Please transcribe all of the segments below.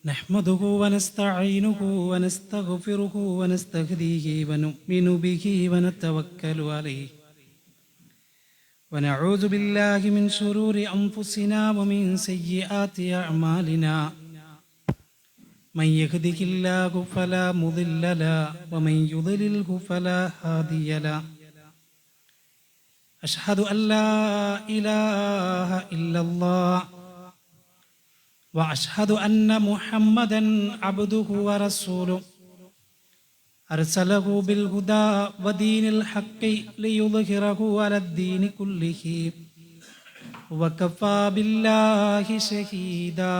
نحمده ونستعينه ونستغفره ونستهديه ونؤمن به ونتوكل عليه ونعوذ بالله من شرور أنفسنا ومن سيئات أعمالنا من يهده الله فلا مضل له ومن يضلله فلا هادي له أشهد أن لا إله إلا الله وأشهد أن محمدًا عبده ورسوله أرسله بالهدى ودين الحق ليظهره على الدين كله وكفى بالله شهيدا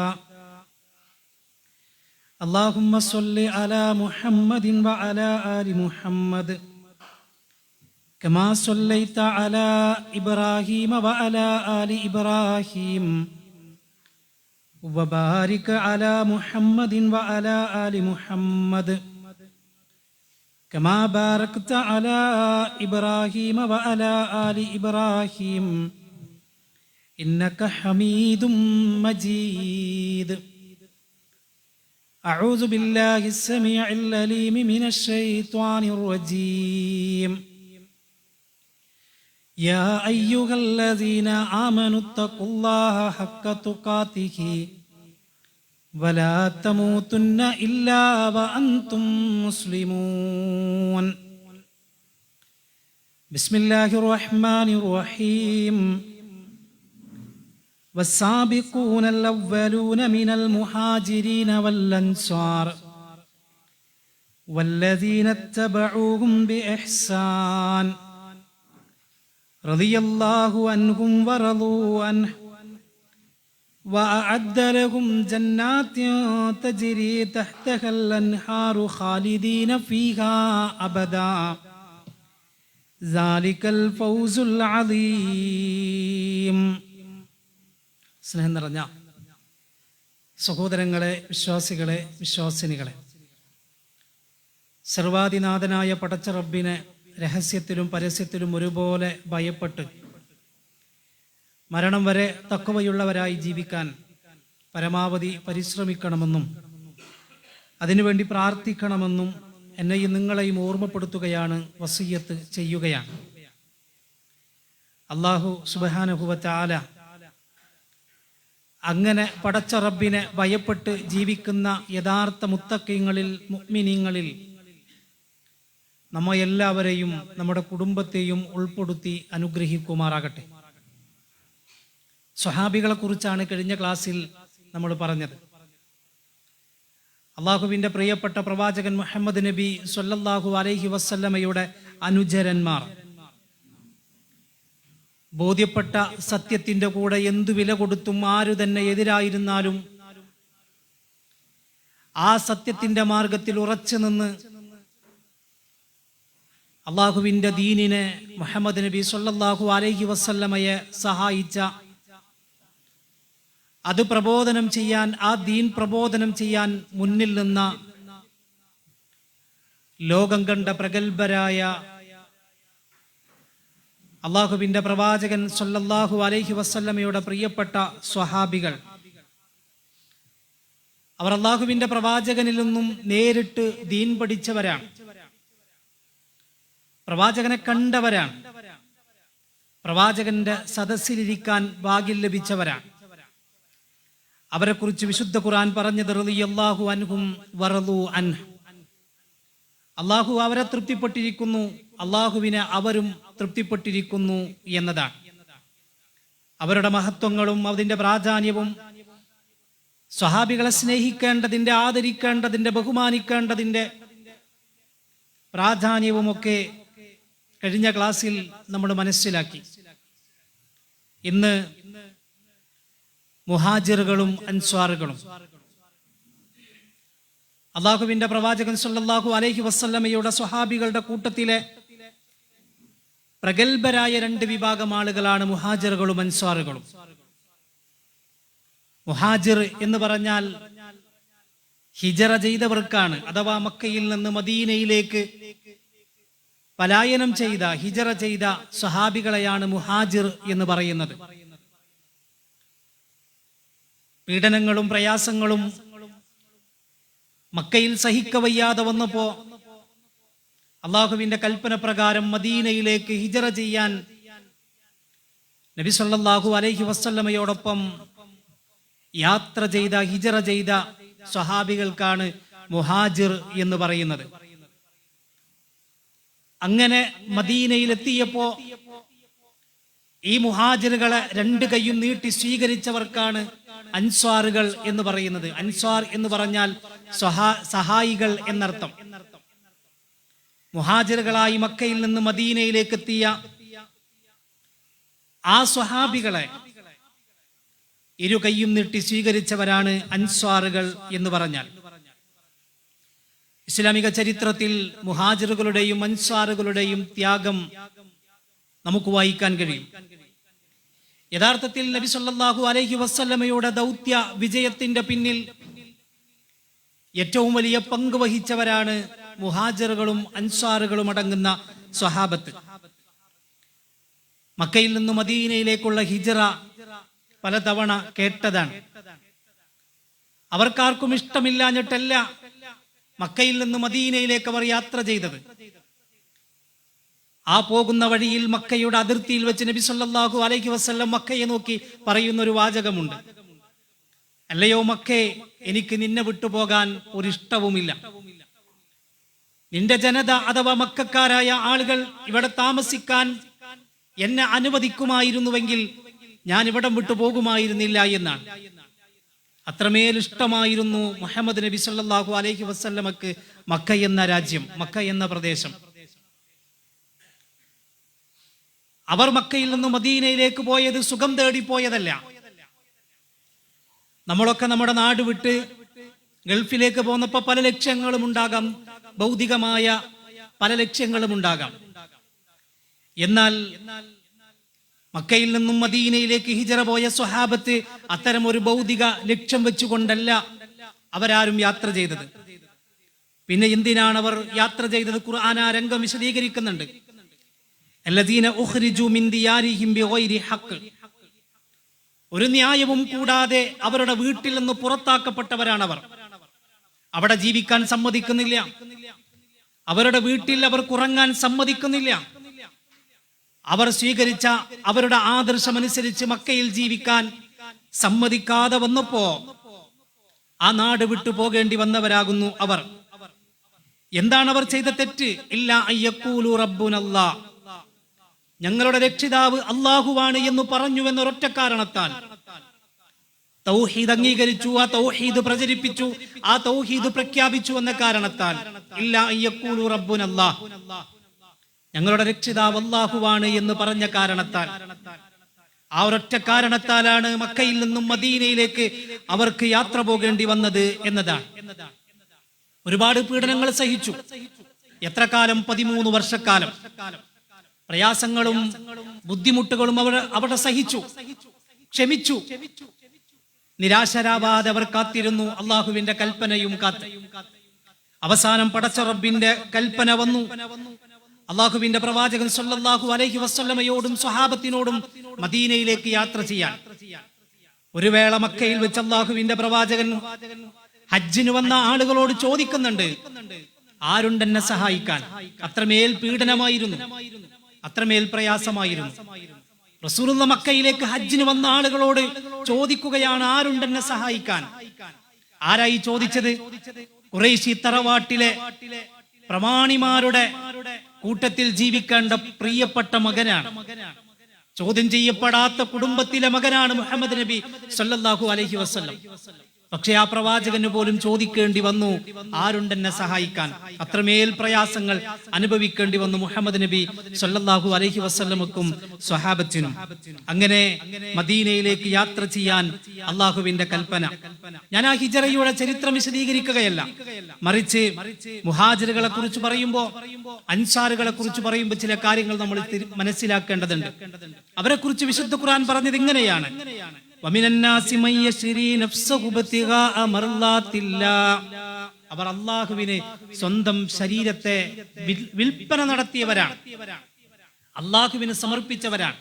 اللهم صل على محمد وعلى آل محمد كما صليت على إبراهيم وعلى آل إبراهيم وبارك على محمد وعلى آل محمد كما باركت على إبراهيم وعلى آل إبراهيم إنك حميد مجيد أعوذ بالله السميع العليم من الشيطان الرجيم يا أيها الذين آمنوا اتقوا الله حق تقاته ولا تموتن إلا وأنتم مسلمون بسم الله الرحمن الرحيم والسابقون الأولون من المهاجرين والأنصار والذين اتبعوهم بإحسان رضي الله عنهم ورضوا عنه وأعد لهم جنات تجري تحتها الأنهار خالدين فيها أبدا ذلك الفوز العظيم. സ്നേഹം നിറഞ്ഞ സഹോദരങ്ങളെ, വിശ്വാസികളെ, വിശ്വാസിനികളെ, സർവാധിനാഥനായ പടച്ച റബ്ബിനെ രഹസ്യത്തിലും പരസ്യത്തിലും ഒരുപോലെ ഭയപ്പെട്ട് മരണം വരെ തഖ്വയുള്ളവരായി ജീവിക്കാൻ പരമാവധി പരിശ്രമിക്കണമെന്നും അതിനുവേണ്ടി പ്രാർത്ഥിക്കണമെന്നും എന്നെയും നിങ്ങളെയും ഓർമ്മപ്പെടുത്തുകയാണ്, വസിയ്യത്ത് ചെയ്യുകയാണ്. അല്ലാഹു സുബ്ഹാനഹു വ തആല അങ്ങനെ പടച്ച റബ്ബിനെ ഭയപ്പെട്ട് ജീവിക്കുന്ന യഥാർത്ഥ മുത്തഖീങ്ങളിൽ, മുഅ്മിനീങ്ങളിൽ നമ്മെ എല്ലാവരെയും നമ്മുടെ കുടുംബത്തെയും ഉൾപ്പെടുത്തി അനുഗ്രഹിക്കുമാറാകട്ടെ. സ്വഹാബികളെ കുറിച്ചാണ് കഴിഞ്ഞ ക്ലാസ്സിൽ നമ്മൾ പറഞ്ഞത്. അള്ളാഹുവിൻ്റെ പ്രിയപ്പെട്ട പ്രവാചകൻ മുഹമ്മദ് നബി സ്വല്ലല്ലാഹു അലൈഹി വസല്ലമയുടെ അനുചരന്മാർ ബോധ്യപ്പെട്ട സത്യത്തിൻ്റെ കൂടെ എന്തു വില കൊടുത്തും ആരു തന്നെ എതിരായിരുന്നാലും ആ സത്യത്തിൻ്റെ മാർഗത്തിൽ ഉറച്ചു നിന്ന് അള്ളാഹുവിൻ്റെ ദീനിനെ, മുഹമ്മദ് നബി സ്വല്ലല്ലാഹു അലൈഹി വസല്ലമയെ സഹായിച്ച, അത് പ്രബോധനം ചെയ്യാൻ, ആ ദീൻ പ്രബോധനം ചെയ്യാൻ മുന്നിൽ നിന്ന ലോകം കണ്ട പ്രഗത്ഭരായ അള്ളാഹുവിൻ്റെ പ്രവാചകൻ സ്വല്ലല്ലാഹു അലൈഹി വസല്ലമയുടെ പ്രിയപ്പെട്ട സ്വഹാബികൾ, അവർ അള്ളാഹുവിൻ്റെ പ്രവാചകനിൽ നിന്നും നേരിട്ട് ദീൻ പഠിച്ചവരാണ്, പ്രവാചകനെ കണ്ടവരാണ്, പ്രവാചകന്റെ സദസ്സിലിരിക്കാൻ ഭാഗ്യം ലഭിച്ചവരാണ്. അവരെക്കുറിച്ച് വിശുദ്ധ ഖുർആൻ പറഞ്ഞത് റളിയല്ലാഹു അൻഹും വറളു അൻഹു, അള്ളാഹു അവരെ തൃപ്തിപ്പെട്ടിരിക്കുന്നു, അള്ളാഹുവിനെ അവരും തൃപ്തിപ്പെട്ടിരിക്കുന്നു എന്നതാണ്. അവരുടെ മഹത്വങ്ങളും അതിൻ്റെ പ്രാധാന്യവും, സ്വഹാബികളെ സ്നേഹിക്കേണ്ടതിൻ്റെ, ആദരിക്കേണ്ടതിൻ്റെ, ബഹുമാനിക്കേണ്ടതിൻ്റെ പ്രാധാന്യവുമൊക്കെ കഴിഞ്ഞ ക്ലാസ്സിൽ നമ്മൾ മനസ്സിലാക്കി. ഇന്ന് മുഹാജിറുകളും അൻസ്വാറുകളും, അള്ളാഹുവിൻ്റെ പ്രവാചകൻ സ്വല്ലല്ലാഹു അലൈഹി വസല്ലമയുടെ സ്വഹാബികളുടെ കൂട്ടത്തിലെ പ്രഗത്ഭരായ രണ്ട് വിഭാഗം ആളുകളാണ് മുഹാജിറുകളും അൻസ്വാറുകളും. മുഹാജിർ എന്ന് പറഞ്ഞാൽ ഹിജറ ചെയ്തവർക്കാണ്, അഥവാ മക്കയിൽ നിന്ന് മദീനയിലേക്ക് പലായനം ചെയ്ത, ഹിജറ ചെയ്ത സ്വഹാബികളെയാണ് മുഹാജിർ എന്ന് പറയുന്നത്. പീഡനങ്ങളും പ്രയാസങ്ങളും മക്കയിൽ സഹിക്കവയ്യാതെ വന്നപ്പോ അള്ളാഹുവിന്റെ കൽപ്പന പ്രകാരം മദീനയിലേക്ക് ഹിജറ ചെയ്യാൻ നബി സല്ലല്ലാഹു അലൈഹി വസല്ലമയോടൊപ്പം യാത്ര ചെയ്ത ഹിജറ ചെയ്ത സ്വഹാബികൾക്കാണ് മുഹാജിർ എന്ന് പറയുന്നത്. അങ്ങനെ മദീനയിലെത്തിയപ്പോ ഈ മുഹാജിറുകളെ രണ്ട് കൈയും നീട്ടി സ്വീകരിച്ചവർക്കാണ് അൻസ്വാറുകൾ എന്ന് പറയുന്നത്. അൻസ്വാർ എന്ന് പറഞ്ഞാൽ സഹായികൾ എന്നർത്ഥം. മുഹാജിറുകളായി മക്കയിൽ നിന്ന് മദീനയിലേക്ക് എത്തിയ ആ സ്വഹാബികളെ ഇരു കൈയും നീട്ടി സ്വീകരിച്ചവരാണ് അൻസ്വാറുകൾ എന്ന് പറഞ്ഞാൽ. ഇസ്ലാമിക ചരിത്രത്തിൽ മുഹാജിറുകളുടെയും അൻസ്വാറുകളുടെയും ത്യാഗം നമുക്ക് വായിക്കാൻ കഴിയും. യഥാർത്ഥത്തിൽ നബി സല്ലല്ലാഹു അലൈഹി വസല്ലമയുടെ ദൗത്യ വിജയത്തിന്റെ പിന്നിൽ ഏറ്റവും വലിയ പങ്ക് വഹിച്ചവരാണ് മുഹാജിറുകളും അൻസ്വാറുകളും അടങ്ങുന്ന സ്വഹാബത്ത്. മക്കയിൽ നിന്ന് മദീനയിലേക്കുള്ള ഹിജറ പലതവണ കേട്ടതാണ്. അവർക്കാർക്കും ഇഷ്ടമില്ലാഞ്ഞിട്ടല്ല മക്കയിൽ നിന്ന് മദീനയിലേക്ക് അവർ യാത്ര ചെയ്തത്. ആ പോകുന്ന വഴിയിൽ മക്കയുടെ അതിർത്തിയിൽ വെച്ച് നബി സല്ലല്ലാഹു അലൈഹി വസല്ലം മക്കയെ നോക്കി പറയുന്ന ഒരു വാചകമുണ്ട്: അല്ലയോ മക്കേ, എനിക്ക് നിന്നെ വിട്ടുപോകാൻ ഒരിഷ്ടവുമില്ല. നിന്റെ ജനത അഥവാ മക്കക്കാരായ ആളുകൾ ഇവിടെ താമസിക്കാൻ എന്നെ അനുവദിക്കുമായിരുന്നുവെങ്കിൽ ഞാൻ ഇവിടം വിട്ടു പോകുമായിരുന്നില്ല എന്നാണ്. അത്രമേൽ ഇഷ്ടമായിരുന്നു മുഹമ്മദ് നബി സല്ലല്ലാഹു അലൈഹി വസല്ലമക്ക് മക്ക എന്ന രാജ്യം, മക്ക എന്ന പ്രദേശം. അവർ മക്കയിൽ നിന്ന് മദീനയിലേക്ക് പോയത് സുഖം തേടി പോയതല്ല. നമ്മളൊക്കെ നമ്മുടെ നാട് വിട്ട് ഗൾഫിലേക്ക് പോന്നപ്പോ പല ലക്ഷ്യങ്ങളും ഉണ്ടാകാം, ഭൗതികമായ പല ലക്ഷ്യങ്ങളും ഉണ്ടാകാം. എന്നാൽ മക്കയിൽ നിന്നും മദീനയിലേക്ക് ഹിജറ പോയ സ്വഹാബത്ത് അത്തരം ഒരു ഭൗതിക ലക്ഷ്യം വെച്ചുകൊണ്ടല്ല അവരാരും യാത്ര ചെയ്തത്. പിന്നെ എന്തിനാണ് അവർ യാത്ര ചെയ്തത്? ഖുർആൻ ആ രംഗം വിശദീകരിക്കുന്നുണ്ട്. അല്ലദീന ഉഖ്രിജു മിൻ ദിയാരിഹിം ബിഗൈരി ഹഖ്. ഒരു ന്യായവും കൂടാതെ അവരുടെ വീട്ടിൽ നിന്ന് പുറത്താക്കപ്പെട്ടവരാണവർ. അവിടെ ജീവിക്കാൻ സമ്മതിക്കുന്നില്ല. അവരുടെ വീട്ടിൽ അവർ ഉറങ്ങാൻ സമ്മതിക്കുന്നില്ല. അവർ സ്വീകരിച്ച അവരുടെ ആദർശമനുസരിച്ച് മക്കയിൽ ജീവിക്കാൻ സമ്മതിക്കാതെ വന്നപ്പോ ആ നാട് വിട്ടു പോകേണ്ടി വന്നവരാകുന്നു അവർ. എന്താണ് അവർ ചെയ്ത തെറ്റ്? ഇല്ലാ അയ്യഖൂലു റബ്ബുനല്ലാഹ്, ഞങ്ങളുടെ രക്ഷിതാവ് അല്ലാഹുവാണ് എന്ന് പറഞ്ഞു എന്നൊരൊറ്റ കാരണത്താൽ തൗഹീദ് അംഗീകരിച്ചു, ആ തൗഹീദ് പ്രചരിപ്പിച്ചു, ആ തൗഹീദ് പ്രഖ്യാപിച്ചു എന്ന കാരണത്താൽ ഇല്ലാ അയ്യഖൂലു റബ്ബുനല്ലാഹ്, ഞങ്ങളുടെ രക്ഷിതാവ് അല്ലാഹുവാണ് എന്ന് പറഞ്ഞ കാരണത്താൽ, ആ ഒരൊറ്റ കാരണത്താലാണ് മക്കയിൽ നിന്നും മദീനയിലേക്ക് അവർക്ക് യാത്ര പോകേണ്ടി വന്നത് എന്നതാണ്. ഒരുപാട് പീഡനങ്ങൾ സഹിച്ചു. എത്ര കാലം? 13 വർഷക്കാലം പ്രയാസങ്ങളും ബുദ്ധിമുട്ടുകളും അവർ അവിടെ സഹിച്ചു, ക്ഷമിച്ചു. നിരാശരാവാതെ അവർ കാത്തിരുന്നു, അള്ളാഹുവിന്റെ കൽപ്പനയും കാത്തു. അവസാനം പടച്ച റബ്ബിന്റെ കൽപ്പന വന്നു. അള്ളാഹുവിന്റെ പ്രവാചകൻ സല്ലല്ലാഹു അലൈഹി വസല്ലമയോടും സ്വഹാബത്തിനോടും മദീനയിലേക്ക് യാത്ര ചെയ്യാൻ. ഒരു വേള മക്കയിൽ വെച്ച് അള്ളാഹുവിന്റെ പ്രവാചകൻ ഹജ്ജിന് വന്ന ആളുകളോട് ചോദിക്കുന്നുണ്ട്, ആരുണ്ടെന്നെ സഹായിക്കാൻ? അത്രമേൽ പീഡനമായിരുന്നു, അത്രമേൽ പ്രയാസമായിരുന്നു. റസൂലുള്ള മക്കയിലേക്ക് ഹജ്ജിന് വന്ന ആളുകളോട് ചോദിക്കുകയാണ്, ആരുണ്ടെന്നെ സഹായിക്കാൻ? ആരായി ചോദിച്ചത്? ഖുറൈശി തറവാട്ടിലെ പ്രമാണിമാരുടെ കൂട്ടത്തിൽ ജീവിക്കേണ്ട പ്രിയപ്പെട്ട മകനാണ്. ചോദ്യം ചെയ്യപ്പെടാത്ത കുടുംബത്തിലെ മകനാണ് മുഹമ്മദ് നബി സല്ലല്ലാഹു അലൈഹി വസല്ലം. പക്ഷെ ആ പ്രവാചകന് പോലും ചോദിക്കേണ്ടി വന്നു, ആരുണ്ടെന്നെ സഹായിക്കാൻ? അത്രമേൽ പ്രയാസങ്ങൾ അനുഭവിക്കേണ്ടി വന്നു മുഹമ്മദ് നബി സല്ലല്ലാഹു അലൈഹി വസല്ലമക്കും സ്വഹാബത്തിനും. അങ്ങനെ മദീനയിലേക്ക് യാത്ര ചെയ്യാൻ അള്ളാഹുവിന്റെ കൽപ്പന. ഞാൻ ആ ഹിജറയുടെ ചരിത്രം വിശദീകരിക്കുകയല്ല, മറിച്ച് മുഹാജിറുകളെ കുറിച്ച് പറയുമ്പോ, അൻസാറുകളെ കുറിച്ച് പറയുമ്പോൾ ചില കാര്യങ്ങൾ നമ്മൾ മനസ്സിലാക്കേണ്ടതുണ്ട്. അവരെ കുറിച്ച് വിശുദ്ധ ഖുർആൻ പറഞ്ഞത് ഇങ്ങനെയാണ്: അവർ അള്ളാഹുവിന് സ്വന്തം ശരീരത്തെ വിൽപ്പന നടത്തിയവരാണ്, അള്ളാഹുവിന് സമർപ്പിച്ചവരാണ്.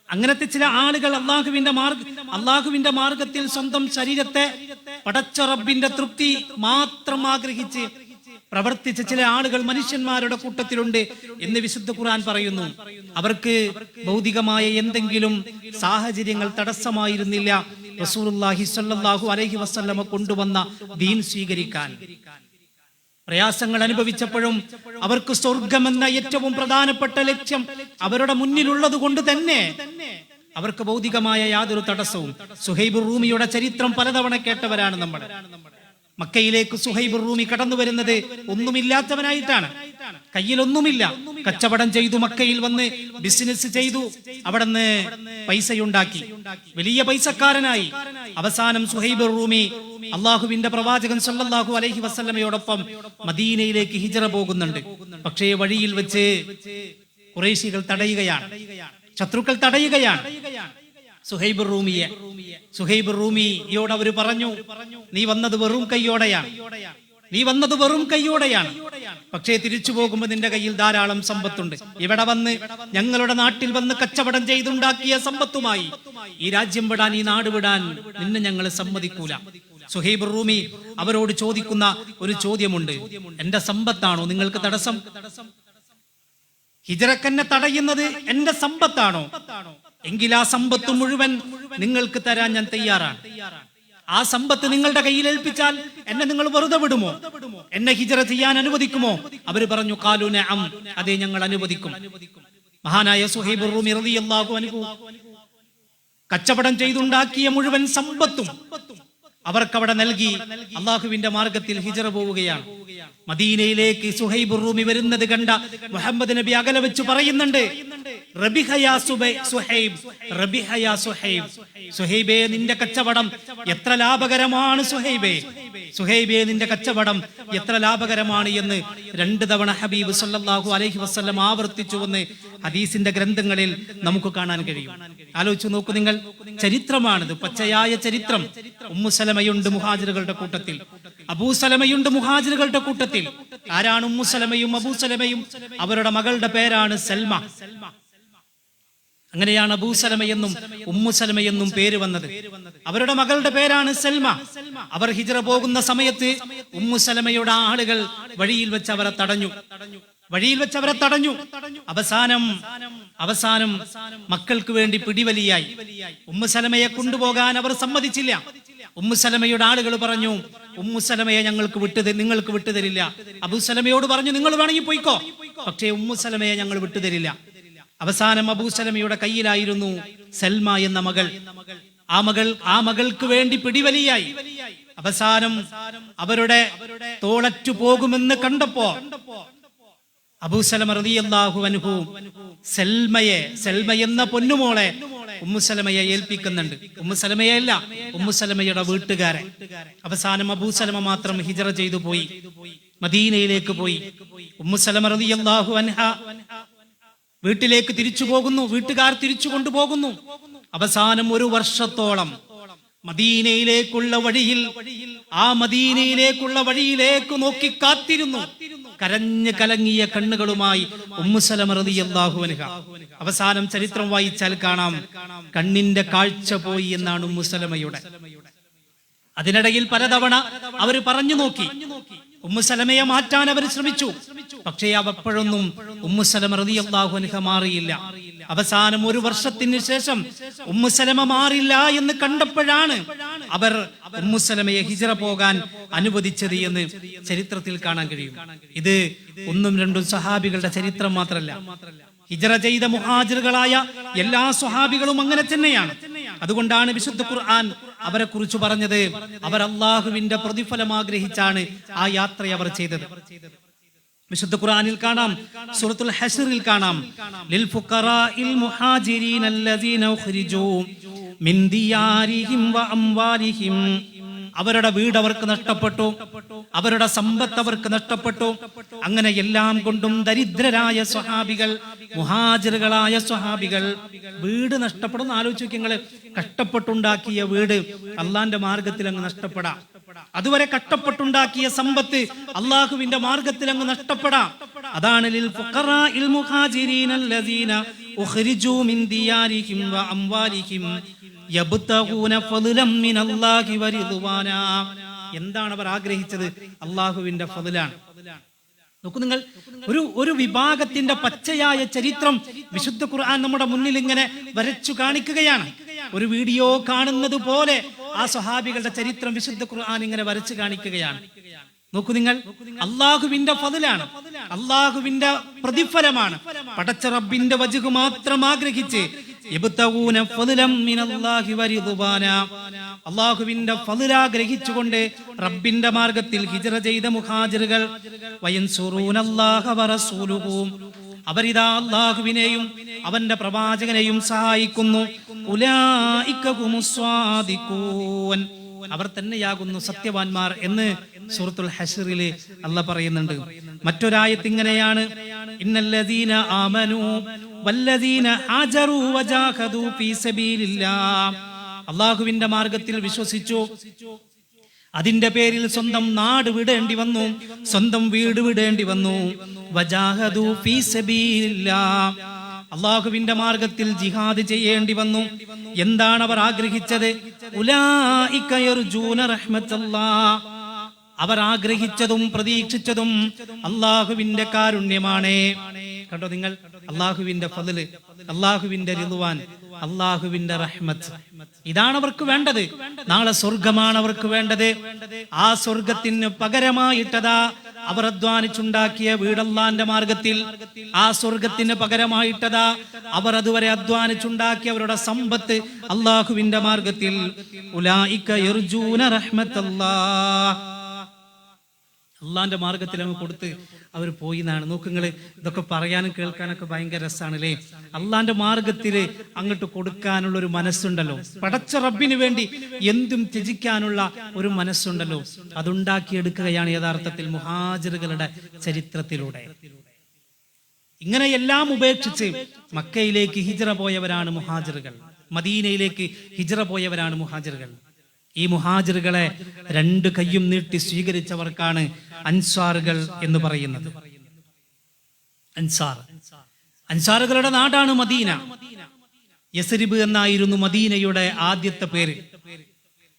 അങ്ങനത്തെ ചില ആളുകൾ അള്ളാഹുവിന്റെ മാർഗത്തിൽ സ്വന്തം ശരീരത്തെ പടച്ച റബ്ബിന്റെ തൃപ്തി മാത്രം ആഗ്രഹിച്ച് പ്രവർത്തിച്ച ചില ആളുകൾ മനുഷ്യന്മാരുടെ കൂട്ടത്തിലുണ്ട് എന്ന് വിശുദ്ധ ഖുർആൻ പറയുന്നു. അവർക്ക് ഭൗതികമായ എന്തെങ്കിലും സാഹചര്യങ്ങൾ തടസ്സമായിരുന്നില്ല റസൂലുള്ളാഹി സ്വല്ലല്ലാഹു അലൈഹി വസല്ലമ കൊണ്ടുവന്ന ദീൻ സ്വീകരിക്കാൻ. പ്രയാസങ്ങൾ അനുഭവിച്ചപ്പോഴും അവർക്ക് സ്വർഗമെന്ന ഏറ്റവും പ്രധാനപ്പെട്ട ലക്ഷ്യം അവരുടെ മുന്നിലുള്ളത് കൊണ്ട് തന്നെ അവർക്ക് ഭൗതികമായ യാതൊരു തടസ്സവും. സുഹൈബ് റൂമിയുടെ ചരിത്രം പലതവണ കേട്ടവരാണ് നമ്മൾ. മക്കയിലേക്ക് സുഹൈബ് റൂമി കടന്നു വരുന്നത് ഒന്നുമില്ലാത്തവനായിട്ടാണ്. കയ്യിലൊന്നുമില്ല. കച്ചവടം ചെയ്തു, മക്കയിൽ വന്ന് ബിസിനസ് ചെയ്തു, അവിടുന്ന് പൈസയുണ്ടാക്കി, വലിയ പൈസക്കാരനായി. അവസാനം സുഹൈബ് റൂമി അള്ളാഹുവിന്റെ പ്രവാചകൻ സല്ലല്ലാഹു അലൈഹി വസല്ലമയോടൊപ്പം മദീനയിലേക്ക് ഹിജ്റ പോകുന്നുണ്ട്. പക്ഷേ വഴിയിൽ വെച്ച് ഖുറൈശികൾ തടയുകയാണ്, ശത്രുക്കൾ തടയുകയാണ് സുഹൈബ് റൂമിയോട് അവർ പറഞ്ഞു, നീ വന്നത് വെറും കയ്യോടെയാണ്, പക്ഷേ തിരിച്ചു പോകുമ്പോൾ നിന്റെ കയ്യിൽ ധാരാളം സമ്പത്തുണ്ട്. ഇവിടെ വന്ന് ഞങ്ങളുടെ നാട്ടിൽ വന്ന് കച്ചവടം ചെയ്തുണ്ടാക്കിയ സമ്പത്തുമായി ഈ രാജ്യം വിടാൻ, ഈ നാട് വിടാൻ നിന്നെ ഞങ്ങൾ സമ്മതിക്കൂല. സുഹൈബ് റൂമി അവരോട് ചോദിക്കുന്ന ഒരു ചോദ്യമുണ്ട്, എന്റെ സമ്പത്താണോ നിങ്ങൾക്ക് തടസ്സം? ഹിജ്റക്കെന്നെ തടയുന്നത് എന്റെ സമ്പത്താണോ? എങ്കിൽ ആ സമ്പത്ത് മുഴുവൻ നിങ്ങൾക്ക് തരാൻ ഞാൻ തയ്യാറാണ്. ആ സമ്പത്ത് നിങ്ങളുടെ കയ്യിൽ ഏൽപ്പിച്ചാൽ എന്നെ നിങ്ങൾ വെറുതെ വിടുമോ? എന്നെ ഹിജ്റ ചെയ്യാൻ അനുവദിക്കുമോ? അവർ പറഞ്ഞു, ഖാലു നഅം, അതെ ഞങ്ങൾ അനുവദിക്കും. മഹാനായ സുഹൈബ് റൂമി റളിയല്ലാഹു അൻഹു കച്ചവടം ചെയ്തുണ്ടാക്കിയ മുഴുവൻ സമ്പത്തും അവർക്കവിടെ നൽകി അള്ളാഹുവിന്റെ മാർഗത്തിൽ ഹിജ്റ പോവുകയാണ്. മദീനയിലേക്ക് സുഹൈബ് റൂമി വരുന്നത് കണ്ട മുഹമ്മദ് നബി അകലെ വെച്ച് പറയുന്നുണ്ട്, സുഹൈബേ നിന്റെ കച്ചവടം എത്ര ലാഭകരമാണ്, സുഹൈബേ നിന്റെ കച്ചവടം എത്ര ലാഭകരമാണ് എന്ന് 2 തവണ ഹബീബ് സല്ലല്ലാഹു അലൈഹി വസല്ലം ആവർത്തിച്ചുവെന്ന് ഹദീസിന്റെ ഗ്രന്ഥങ്ങളിൽ നമുക്ക് കാണാൻ കഴിയും. ആലോചിച്ചു നോക്കൂ നിങ്ങൾ, ചരിത്രമാണിത്, പച്ചയായ ചരിത്രം. ഉമ്മു സലമയുണ്ട് മുഹാജിറുകളുടെ കൂട്ടത്തിൽ, അബൂ സലമയുണ്ട് മുഹാജിറുകളുടെ കൂട്ടത്തിൽ. ആരാണ് ഉമ്മു സലമയും അബൂ സലമയും? അവരുടെ മകളുടെ പേരാണ് സൽമ. അങ്ങനെയാണ് അബൂ സലമയെന്നും ഉമ്മു സലമയെന്നും പേര് വന്നത്. അവരുടെ മകളുടെ പേരാണ് സൽമ. അവർ ഹിജ്റ പോകുന്ന സമയത്ത് ഉമ്മു സലമയുടെ ആളുകൾ വഴിയിൽ വെച്ച് അവരെ തടഞ്ഞു. അവസാനം മക്കൾക്ക് വേണ്ടി പിടിവലിയായി. ഉമ്മു സലമയെ കൊണ്ടുപോകാൻ അവർ സമ്മതിച്ചില്ല. ഉമ്മു സലമയുടെ ആളുകൾ പറഞ്ഞു, ഉമ്മു സലമയെ നിങ്ങൾക്ക് വിട്ടുതരില്ല. അബൂ സലമയോട് പറഞ്ഞു, നിങ്ങൾ വേണമെങ്കിൽ പോയിക്കോ, പക്ഷേ ഉമ്മു സലമയെ ഞങ്ങൾ വിട്ടുതരില്ല. അവസാനം അബൂ സലമയുടെ കയ്യിലായിരുന്നു സൽമ എന്ന മകൾ. ആ മകൾക്ക് വേണ്ടി പിടിവലിയായി. അവസാനം അവരുടെ തോളറ്റു പോകുമെന്ന് കണ്ടപ്പോ അബൂ സലമ റളിയല്ലാഹു അൻഹു സൽമ എന്ന പൊന്നുമോളെ ഉമ്മു സലമയെ ഏൽപ്പിക്കുന്നുണ്ട്. ഉമ്മു സലമയല്ല, ഉമ്മു സലമയുടെ വീട്ടുകാരെ. അവസാനം അബൂ സലമ മാത്രം ഹിജ്റ ചെയ്തു പോയി, മദീനയിലേക്ക് പോയി. ഉമ്മു സലമ റളിയല്ലാഹു അൻഹ വീട്ടിലേക്ക് തിരിച്ചു പോകുന്നു, വീട്ടുകാർ തിരിച്ചു കൊണ്ടുപോകുന്നു. അവസാനം 1 വർഷത്തോളം മദീനയിലേക്കുള്ള വഴിയിലേക്ക് നോക്കി കാത്തിരുന്നു. കരഞ്ഞു കലങ്ങിയ കണ്ണുകളുമായി ഉമ്മു സലമ റളിയല്ലാഹു അൻഹ. അവസാനം ചരിത്രം വായിച്ചാൽ കാണാം, കണ്ണിന്റെ കാഴ്ച പോയി എന്നാണ് ഉമ്മു സലമയുടെ. അതിനിടയിൽ പലതവണ അവർ പറഞ്ഞു നോക്കി, ഉമ്മു സലമയെ മാറ്റാൻ അവർ ശ്രമിച്ചു. പക്ഷേ അപ്പോഴൊന്നും ഉമ്മു സലമ റളിയല്ലാഹു അൻഹ മാറിയില്ല. അവസാനം 1 വർഷത്തിന് ശേഷം ഉമ്മു സലമ മാറില്ല എന്ന് കണ്ടപ്പോഴാണ് അവർ ഉമ്മു സലമയെ ഹിജ്റ പോകാൻ അനുവദിച്ചത് എന്ന് ചരിത്രത്തിൽ കാണാൻ കഴിയും. ഇത് 1ഉം 2ഉം സ്വഹാബികളുടെ ചരിത്രം മാത്രമല്ല, ഹിജ്റ ചെയ്ത മുഹാജിറുകളായ എല്ലാ സ്വഹാബികളും അങ്ങനെ തന്നെയാണ്. അതുകൊണ്ടാണ് വിശുദ്ധ ഖുർആൻ അവരെ കുറിച്ച് പറഞ്ഞത്, അവർ അള്ളാഹുവിന്റെ പ്രതിഫലം ആഗ്രഹിച്ചാണ് ആ യാത്ര അവർ ചെയ്തത്. വിശുദ്ധ ഖുർആനിൽ കാണാം, സൂറത്തുൽ ഹശ്റിൽ കാണാം, ലിൽ ഫുഖറാഇൽ മുഹാജിരീന അല്ലദീന ഉഖ്രിജൂ മിൻ ദിയാരിഹിം വ അംവാലിഹിം. അവരുടെ വീട് അവർക്ക് നഷ്ടപ്പെട്ടു, അവരുടെ സമ്പത്ത് അവർക്ക് നഷ്ടപ്പെട്ടു. അങ്ങനെ എല്ലാം കൊണ്ടും ദരിദ്രരായ സ്വഹാബികൾ, മുഹാജിറുകളായ സ്വഹാബികൾ വീട് നഷ്ടപ്പെടുന്ന ആലോചിച്ച് നിങ്ങള്. കഷ്ടപ്പെട്ടുണ്ടാക്കിയ വീട് അള്ളാന്റെ മാർഗത്തിൽ അങ്ങ് നഷ്ടപ്പെടാം. അതുവരെ കഷ്ടപ്പെട്ടുണ്ടാക്കിയ സമ്പത്ത് അള്ളാഹുവിന്റെ മാർഗത്തിൽ അങ്ങ് നഷ്ടപ്പെടാം. അതാണ് ലിൽ ഫുഖറാഇൽ മുഹാജിരീന അല്ലദീന ഉഖ്രിജൂ മിൻ ദിയാരിഹിം വ അംവാലിഹിം യബ്തഗൂന ഫദ്ലൻ മിനല്ലാഹി വരിദ്വാനാ. എന്താണ് അവർ ആഗ്രഹിച്ചത്? അള്ളാഹുവിന്റെ ഫദ്ലാണ്. നോക്കൂ നിങ്ങൾ, ഒരു വിഭാഗത്തിന്റെ പച്ചയായ ചരിത്രം വിശുദ്ധ ഖുർആൻ നമ്മുടെ മുന്നിൽ ഇങ്ങനെ വരച്ചു കാണിക്കുകയാണ്. ഒരു വീഡിയോ കാണുന്നത് പോലെ ആ സ്വഹാബികളുടെ ചരിത്രം വിശുദ്ധ ഖുർആൻ ഇങ്ങനെ വരച്ചു കാണിക്കുകയാണ്. നോക്കൂ നിങ്ങൾ, അള്ളാഹുവിന്റെ ഫദ്ലാണ്, അള്ളാഹുവിന്റെ പ്രതിഫലമാണ്. പടച്ച റബ്ബിന്റെ വജ്ഹ് മാത്രം ആഗ്രഹിച്ച് യബ്തഗൂന ഫദ്ലൻ മിനല്ലാഹി വരിദ്വാനാ, അള്ളാഹുവിന്റെ ഫദ്ൽ ആഗ്രഹിച്ചുകൊണ്ട് റബ്ബിന്റെ മാർഗത്തിൽ ഹിജ്റ ചെയ്ത മുഹാജിറുകൾ, വയൻസുറൂനല്ലാഹ വറസൂലുഹു, അവരിതാ അള്ളാഹുവിനെയും അവന്റെ പ്രവാചകനെയും സഹായിക്കുന്നു. ഉലൈക ഹുമുസ് സ്വാദിഖൂൻ, അവർ തന്നെയാകുന്നു സത്യവാന്മാർ എന്ന് സൂറത്തുൽ ഹശ്റിൽ അല്ലാഹ് പറയുന്നുണ്ട്. മറ്റൊരായത്ത് ഇങ്ങനെയാണ്, ഇന്നല്ലദീന ആമനൂ വല്ലദീന ഹാജറൂ വജാഹദൂ ഫീ സബീലില്ലാഹ്, അള്ളാഹുവിന്റെ മാർഗത്തിൽ വിശ്വസിച്ചു, അതിന്റെ പേരിൽ സ്വന്തം നാട് വിടേണ്ടി വന്നു, സ്വന്തം വീട് വിടേണ്ടി വന്നു. വജാഹദൂ ഫീ സബീലില്ലാഹ്, അള്ളാഹുവിന്റെ മാർഗത്തിൽ ജിഹാദ് ചെയ്യേണ്ടി വന്നു. എന്താണ് അവർ ആഗ്രഹിച്ചത്? ഉലൈക യർജൂന റഹ്മത്തല്ലാഹ്, അവർ ആഗ്രഹിച്ചതും പ്രതീക്ഷിച്ചതും അള്ളാഹുവിന്റെ കാരുണ്യമാണ്. കണ്ടോ നിങ്ങൾ, അള്ളാഹുവിന്റെ ഫദ്ല്, അള്ളാഹുവിന്റെ റിദ്വാൻ, അള്ളാഹുവിന്റെ റഹ്മത്ത്, ഇതാണ് അവർക്ക് വേണ്ടത്. നാളെ സ്വർഗമാണ് അവർക്ക് വേണ്ടത്. ആ സ്വർഗത്തിന് പകരമായിട്ടതാ അവർ അധ്വാനിച്ചുണ്ടാക്കിയ വീട് അല്ലാഹുവിന്റെ മാർഗത്തിൽ, ആ സ്വർഗത്തിന് പകരമായിട്ടതാ അവർ അതുവരെ അധ്വാനിച്ചുണ്ടാക്കിയ അവരുടെ സമ്പത്ത് അള്ളാഹുവിന്റെ മാർഗത്തിൽ. ഉലൈക യർജൂന റഹ്മത്തല്ലാഹ്, അള്ളാന്റെ മാർഗത്തിൽ അങ്ങ് കൊടുത്ത് അവർ പോയി എന്നാണ്. നോക്കുങ്ങള്, ഇതൊക്കെ പറയാനും കേൾക്കാനൊക്കെ ഭയങ്കര രസമാണ് അല്ലേ? അള്ളാന്റെ മാർഗത്തില് അങ്ങോട്ട് കൊടുക്കാനുള്ള ഒരു മനസ്സുണ്ടല്ലോ, പടച്ച റബ്ബിന് വേണ്ടി എന്തും ത്യജിക്കാനുള്ള ഒരു മനസ്സുണ്ടല്ലോ, അതുണ്ടാക്കിയെടുക്കുകയാണ് യഥാർത്ഥത്തിൽ മുഹാജിറുകളുടെ ചരിത്രത്തിലൂടെ. ഇങ്ങനെ എല്ലാം ഉപേക്ഷിച്ച് മക്കയിലേക്ക് ഹിജ്റ പോയവരാണ് മുഹാജിറുകൾ, മദീനയിലേക്ക് ഹിജ്റ പോയവരാണ് മുഹാജിറുകൾ. ഈ മുഹാജിറുകളെ രണ്ട് കയ്യും നീട്ടി സ്വീകരിച്ചവർക്കാണ് അൻസാറുകൾ എന്ന് പറയുന്നത്. അൻസാറുകളുടെ നാടാണ് മദീന. യസ്രിബ് എന്നായിരുന്നു മദീനയുടെ ആദ്യത്തെ പേര്.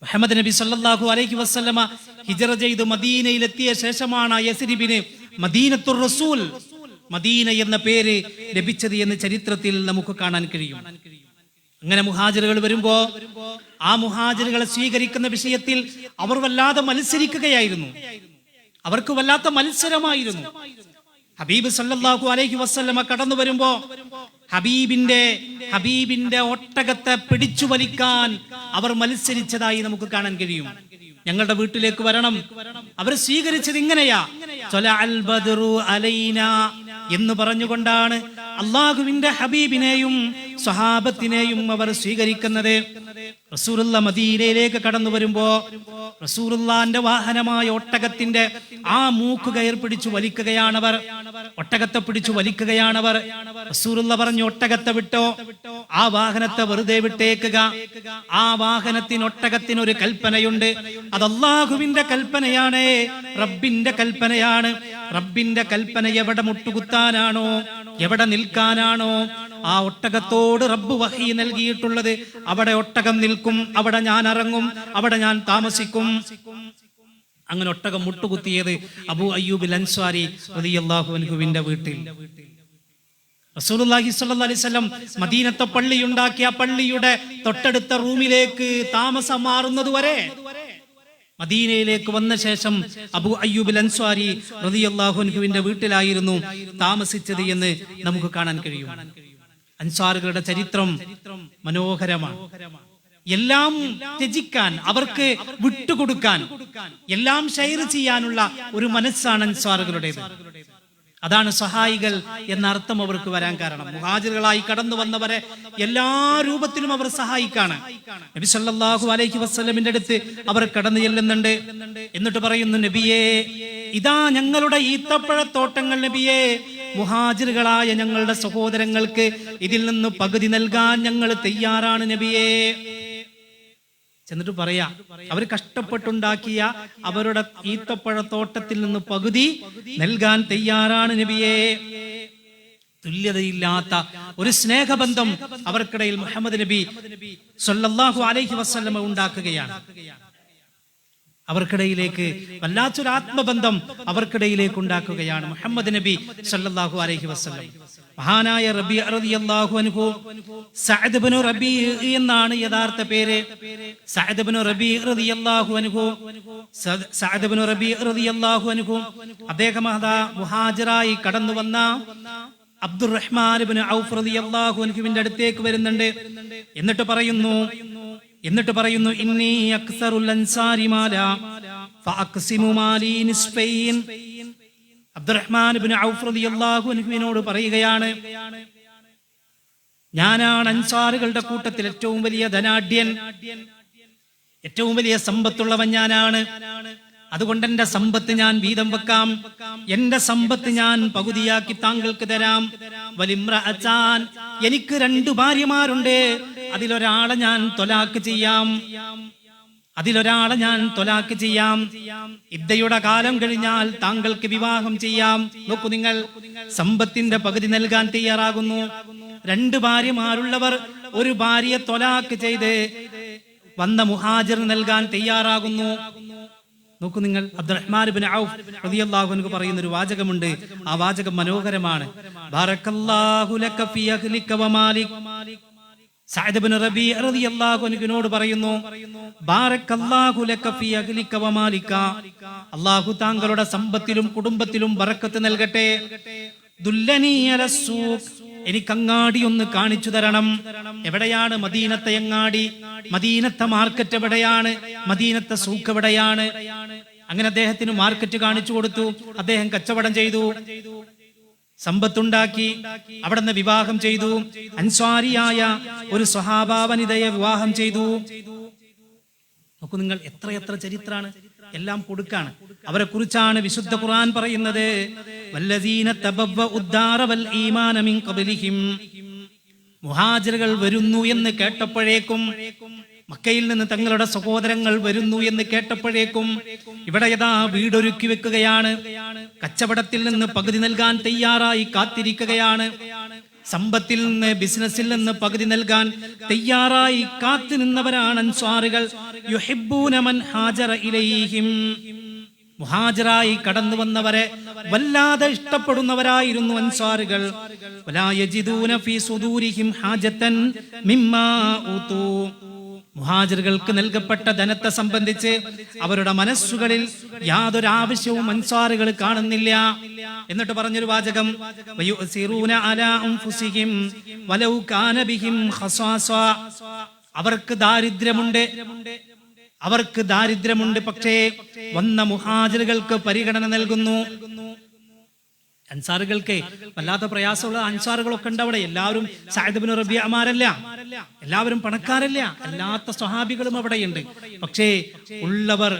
മുഹമ്മദ് നബി സല്ലല്ലാഹു അലൈഹി വസല്ലമ ഹിജ്റ ചെയ്ത് മദീനയിലെത്തിയ ശേഷമാണ് യസ്രിബിന് മദീനത്തുർ റസൂൽ, മദീന എന്ന പേര് ലഭിച്ചത് എന്ന് ചരിത്രത്തിൽ നമുക്ക് കാണാൻ കഴിയും. അങ്ങനെ മുഹാജിറുകൾ വരുമ്പോ ആ മുഹാജിറുകളെ സ്വീകരിക്കുന്ന വിഷയത്തിൽ അവർ വല്ലാതെ മത്സരിക്കുകയായിരുന്നു. അവർക്ക് വല്ലാത്ത മത്സരമായിരുന്നു. ഹബീബ് സല്ലല്ലാഹു അലൈഹി വസല്ലമ കടന്നു വരുമ്പോ ഹബീബിന്റെ ഒട്ടകത്തെ പിടിച്ചു വലിക്കാൻ അവർ മത്സരിച്ചതായി നമുക്ക് കാണാൻ കഴിയും. ഞങ്ങളുടെ വീട്ടിലേക്ക് വരണം, അവർ സ്വീകരിച്ചത് ഇങ്ങനെയാ, ത്വലഅൽ ബദ്റു അലൈനാ എന്ന് പറഞ്ഞുകൊണ്ടാണ് അള്ളാഹുവിന്റെ ഹബീബിനെയും സ്വഹാബത്തിനെയും അവർ സ്വീകരിക്കുന്നത്. റസൂലുള്ള മദീനയിലേക്ക് കടന്നു വരുമ്പോ റസൂലുള്ളാന്റെ വാഹനമായ ഒട്ടകത്തിന്റെ ആ മൂക്ക് കയർ പിടിച്ചു വലിക്കുകയാണവർ, ഒട്ടകത്തെ പിടിച്ചു വലിക്കുകയാണവർ. റസൂലുള്ള പറഞ്ഞു, ഒട്ടകത്തെ വിട്ടോ, ആ വാഹനത്തെ വെറുതെ വിട്ടേക്കുക. ആ വാഹനത്തിന് ഒട്ടകത്തിനൊരു കൽപ്പനയുണ്ട്, അത് അള്ളാഹുവിന്റെ കൽപ്പനയാണ്, റബ്ബിന്റെ കൽപ്പനയാണ്. റബ്ബിന്റെ കൽപ്പന എവിടെ മുട്ടുകുത്താനാണോ, എവിടെ നിൽക്കാനാണോ ആ ഒട്ടകത്തോട് റബ്ബ് വഹി നൽകിയിട്ടുള്ളത്, അവിടെ ഒട്ടകം നിൽക്കും, അവിടെ ഞാൻ ഇറങ്ങും, അവിടെ ഞാൻ താമസിക്കും. അങ്ങനെ ഒട്ടകം മുട്ടുകുത്തിയത് അബൂ അയ്യൂബ് അൻസ്വാരി റളിയല്ലാഹു അൻഹുവിന്റെ വീട്ടിൽ. റസൂലുള്ളാഹി സ്വല്ലല്ലാഹു അലൈഹി വസല്ലം മദീനത്തെ പള്ളിയുണ്ടാക്കിയ പള്ളിയുടെ തൊട്ടടുത്ത റൂമിലേക്ക് താമസം മാറുന്നതുവരെ, മദീനയിലേക്ക് വന്ന ശേഷം അബൂ അയ്യൂബ് അൻസ്വാരി റളിയല്ലാഹു അൻഹുവിന്റെ വീട്ടിലായിരുന്നു താമസിച്ചത് എന്ന് നമുക്ക് കാണാൻ കഴിയും. അൻസാറുകളുടെ ചരിത്രം മനോഹരമാണ്. എല്ലാം ത്യജിക്കാൻ, അവർക്ക് വിട്ടുകൊടുക്കാൻ, എല്ലാം ഷെയർ ചെയ്യാനുള്ള ഒരു മനസ്സാണ് അൻസാറുകളുടേത്. അതാണ് സഹായികൾ എന്ന അർത്ഥം അവർക്ക് വരാൻ കാരണം. മുഹാജിറുകളായി കടന്നു വന്നവരെ എല്ലാ രൂപത്തിലും അവർ സഹായിക്കാണ്. നബി സല്ലല്ലാഹു അലൈഹി വസല്ലമിന്റെ അടുത്ത് അവർ കടന്നു ചെല്ലുന്നുണ്ട്. എന്നിട്ട് പറയുന്നു, നബിയേ, ഇതാ ഞങ്ങളുടെ ഈത്തപ്പഴത്തോട്ടങ്ങൾ നബിയേ, മുഹാജിറുകളായ ഞങ്ങളുടെ സഹോദരങ്ങൾക്ക് ഇതിൽ നിന്ന് പകുതി നൽകാൻ ഞങ്ങൾ തയ്യാറാണ് നബിയേ. എന്നിട്ട് പറയാ, അവർ കഷ്ടപ്പെട്ടുണ്ടാക്കിയ അവരുടെ ഈത്തപ്പഴത്തോട്ടത്തിൽ നിന്ന് പകുതി നൽകാൻ തയ്യാറാണ് നബിയേ. തുല്യതയില്ലാത്ത ഒരു സ്നേഹബന്ധം അവർക്കിടയിൽ മുഹമ്മദ് നബി സല്ലല്ലാഹു അലൈഹി വസല്ലമ ഉണ്ടാക്കുകയാണ്. അവർക്കിടയിലേക്ക് വല്ലാത്തൊരു ആത്മബന്ധം അവർക്കിടയിലേക്ക് ഉണ്ടാക്കുകയാണ് മുഹമ്മദ് നബി സല്ലല്ലാഹു അലൈഹി വസല്ലം. മഹാനായ റബീഅ റളിയല്ലാഹു അൻഹു, സഅദ് ഇബ്നു റബീഅ എന്നാണ് യഥാർത്ഥ പേര്. സഅദ് ഇബ്നു റബീഅ റളിയല്ലാഹു അൻഹു, സഅദ് ഇബ്നു റബീഅ റളിയല്ലാഹു അൻഹു അദ്ദേഹം മുഹാജിറായി കടന്നു വന്ന അബ്ദുറഹ്മാൻ ഇബ്നു ഔഫ് റളിയല്ലാഹു അൻഹുവിന്റെ അടുത്തേക്ക് വരുന്നുണ്ട്. എന്നിട്ട് പറയുന്നു ഇന്നി അക്സറുൽ അൻസാരി മാലാ ഫഅഖ്സിമു മാലി നിസ്ഫൈൻ. അബ്ദുറഹ്മാൻ ഇബ്നു ഔഫ് റളിയല്ലാഹു അൻഹുവിനോട് പറയുകയാണ്, ഞാനാണ് അൻസാറുകളുടെ കൂട്ടത്തിൽ ഏറ്റവും വലിയ ധനാഢ്യൻ, ഏറ്റവും വലിയ സമ്പത്തുള്ളവൻ ഞാനാണ്. അതുകൊണ്ട് എന്റെ സമ്പത്ത് ഞാൻ വീതം വെക്കാം, എന്റെ സമ്പത്ത് ഞാൻ പകുതിയാക്കി താങ്കൾക്ക് തരാം. വലിമ്രഅതാൻ, എനിക്ക് 2 ഭാര്യമാരുണ്ട്, അതിലൊരാളെ ഞാൻ തൊലാക്ക് ചെയ്യാം. ഇദ്ദയുടെ കാലം കഴിഞ്ഞാൽ താങ്കൾക്ക് വിവാഹം ചെയ്യാം. നോക്കൂ നിങ്ങൾ, സമ്പത്തിന്റെ പകുതി നൽകാൻ തയ്യാറാകുന്നു. 2 ഭാര്യമാരുള്ളവർ 1 ഭാര്യയെ തൊലാക്ക് ചെയ്ത് വന്ന മുഹാജിർ നൽകാൻ തയ്യാറാകുന്നു. നോക്കൂ നിങ്ങൾ, അബ്ദുറഹ്മാൻ ഇബ്നു ഔഫ് റളിയല്ലാഹു അൻഹു പറയുന്ന ഒരു വാചകമുണ്ട്. ആ വാചകം മനോഹരമാണ്. ബറക്കല്ലാഹു ലക ഫീ അഹ്ലിക വമാലിക്. സഅദ് ഇബ്നു റബീഅ റളിയല്ലാഹു അൻഹുവിനോട് പറയുന്നു, ബാറക്കല്ലാഹു ലക ഫീ അഹ്ലിക വമാലിക, അല്ലാഹു താങ്കളുടെ സമ്പത്തിലും കുടുംബത്തിലും ബറക്കത്ത് നൽകട്ടെ. ദുല്ലനി അലസ്സൂഖ്, എനിക്ക് അങ്ങാടി ഒന്ന് കാണിച്ചു തരണം. എവിടെയാണ് മദീനത്തെ അങ്ങാടി? മദീനത്തെ മാർക്കറ്റ് എവിടെയാണ്? മദീനത്തെ സൂഖ് എവിടെയാണ്? അങ്ങനെ അദ്ദേഹത്തിന് മാർക്കറ്റ് കാണിച്ചു കൊടുത്തു. അദ്ദേഹം കച്ചവടം ചെയ്തു, സമ്പത്തുണ്ടാക്കി, അവിടുന്ന് വിവാഹം ചെയ്തു. അൻസ്വാരിയായ ഒരു സ്വഹാബാ വനിതയെ വിവാഹം ചെയ്തു. നോക്കൂ നിങ്ങൾ, എത്രയെത്ര ചരിത്രാണ്, എല്ലാം കൊടുക്കാണ്. അവരെ കുറിച്ചാണ് വിശുദ്ധ ഖുർആൻ പറയുന്നത്, വല്ലദീന തബവ്വഉദ്ദാറ വൽ ഈമാന മിൻ ഖബ്ലിഹിം. മുഹാജിറുകൾ വരുന്നു എന്ന് കേട്ടപ്പോഴേക്കും, മക്കയിൽ നിന്ന് തങ്ങളുടെ സഹോദരങ്ങൾ വരുന്നു എന്ന് കേട്ടപ്പോഴേക്കും ഇവിടെ യഥാ വീടൊരുക്കി വെക്കുകയാണ്. കച്ചവടത്തിൽ നിന്ന് പകുതി നൽകാൻ തയ്യാറായി കാത്തിരിക്കുകയാണ്. സമ്പത്തിൽ നിന്ന്, ബിസിനസ്സിൽ നിന്ന് പകുതി നൽകാൻ തയ്യാറായി കാത്തു നിന്നവരാണ് അൻസ്വാറുകൾ. യുഹിബ്ബൂന മൻ ഹാജറ ഇലൈഹിം, മുഹാജിറായി കടന്നു വന്നവരെ വല്ലാതെ ഇഷ്ടപ്പെടുന്നവരായിരുന്നു അൻസ്വാറുകൾ. വലാ യജിദൂന ഫീ സുദൂരിഹിം ഹാജതൻ മിമ്മാ ഊതു, മുഹാജിറുകൾക്ക് നൽകപ്പെട്ട ധനത്തെ സംബന്ധിച്ച് അവരുടെ മനസ്സുകളിൽ യാതൊരു ആവശ്യവും അൻസ്വാറുകൾ കാണുന്നില്ല. എന്നിട്ട് പറഞ്ഞൊരു വാചകം, വയുസിറൂന അലാ അൻഫുസിഹിം വലൗ കാന ബിഹിം ഖസാസ, അവർക്ക് ദാരിദ്ര്യമുണ്ട്, പക്ഷേ വന്ന മുഹാജിറുകൾക്ക് പരിഗണന നൽകുന്നു. അൻസാറുകൾക്ക് വല്ലാത്ത പ്രയാസമുള്ള അൻസാറുകളൊക്കെ ഉണ്ട് അവിടെ. എല്ലാവരും സഅദ് ഇബ്നു റബീഅമാരല്ല, എല്ലാവരും പണക്കാരല്ല, അല്ലാത്ത സ്വഹാബികളും അവിടെയുണ്ട്. പക്ഷേ ഉള്ളവർ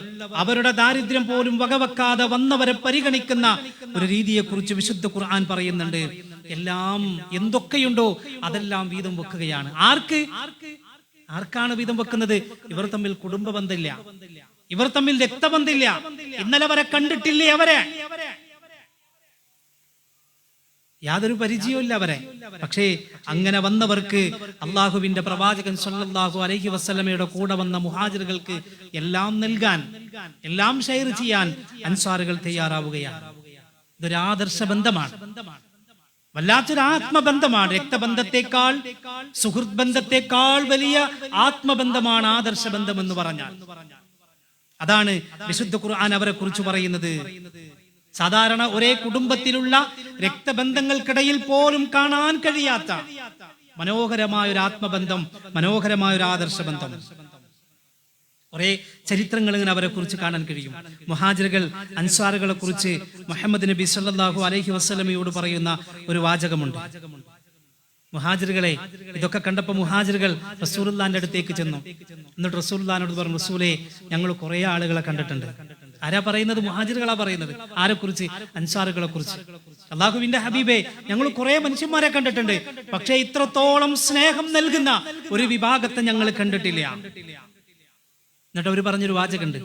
അവരുടെ ദാരിദ്ര്യം പോലും വകവെക്കാതെ വന്നവരെ പരിഗണിക്കുന്ന ഒരു രീതിയെ കുറിച്ച് വിശുദ്ധ ഖുർആൻ പറയുന്നുണ്ട്. എല്ലാം എന്തൊക്കെയുണ്ടോ അതെല്ലാം വീതം വെക്കുകയാണ്. ആർക്കാണ് വീതം വെക്കുന്നത്? ഇവർ തമ്മിൽ കുടുംബ ബന്ധമില്ല, ഇവർ തമ്മിൽ രക്തബന്ധമില്ല, ഇന്നലെ വരെ കണ്ടിട്ടില്ലേ അവരെ, യാതൊരു പരിചയമില്ല അവരെ. പക്ഷേ അങ്ങനെ വന്നവർക്ക് അള്ളാഹുവിന്റെ പ്രവാചകൻ സല്ലല്ലാഹു അലൈഹി വസല്ലമയുടെ കൂടെ വന്ന മുഹാജിറുകൾക്ക് എല്ലാം നൽകാൻ, എല്ലാം ഷെയർ ചെയ്യാൻ അൻസാറുകൾ തയ്യാറാവുകയാണ്. ഇതൊരു ആദർശ ബന്ധമാണ്, വല്ലാത്തൊരു ആത്മബന്ധമാണ്. രക്തബന്ധത്തെക്കാൾ, സുഹൃത്ത് ബന്ധത്തെക്കാൾ വലിയ ആത്മബന്ധമാണ് ആദർശ ബന്ധം എന്ന് പറഞ്ഞാൽ. അതാണ് വിശുദ്ധ ഖുർആൻ അവരെ കുറിച്ച് പറയുന്നത്. സാധാരണ ഒരേ കുടുംബത്തിലുള്ള രക്തബന്ധങ്ങൾക്കിടയിൽ പോലും കാണാൻ കഴിയാത്ത മനോഹരമായ ഒരു ആത്മബന്ധം, മനോഹരമായ ഒരു ആദർശ ബന്ധം. കുറെ ചരിത്രങ്ങൾ ഇങ്ങനെ അവരെ കുറിച്ച് കാണാൻ കഴിയും. മുഹാജിറുകൾ അൻസ്വാറുകളെ കുറിച്ച് മുഹമ്മദ് നബി സല്ലല്ലാഹു അലൈഹി വസല്ലമയോട് പറയുന്ന ഒരു വാചകമുണ്ട്. മുഹാജിറുകളെ ഇതൊക്കെ കണ്ടപ്പോൾ മുഹാജിറുകൾ റസൂലുള്ളാഹിന്റെ അടുത്തേക്ക് ചെന്നു. എന്നിട്ട് റസൂലുള്ളാഹിനോട് പറഞ്ഞു, റസൂലേ, ഞങ്ങൾ കുറെ ആളുകളെ കണ്ടിട്ടുണ്ട്. ആരാ പറയുന്നത്? മുഹാജിറുകളാ പറയുന്നത്. ആരെ കുറിച്ച്? അൻസാറുകളെ കുറിച്ച്. അല്ലാഹുവിന്റെ ഹബീബേ, ഞങ്ങൾ കുറെ മനുഷ്യന്മാരെ കണ്ടിട്ടുണ്ട്, പക്ഷേ ഇത്രത്തോളം സ്നേഹം നൽകുന്ന ഒരു വിഭാഗത്തെ ഞങ്ങൾ കണ്ടിട്ടില്ല. എന്നിട്ട് അവർ പറഞ്ഞൊരു വാചകമുണ്ട്,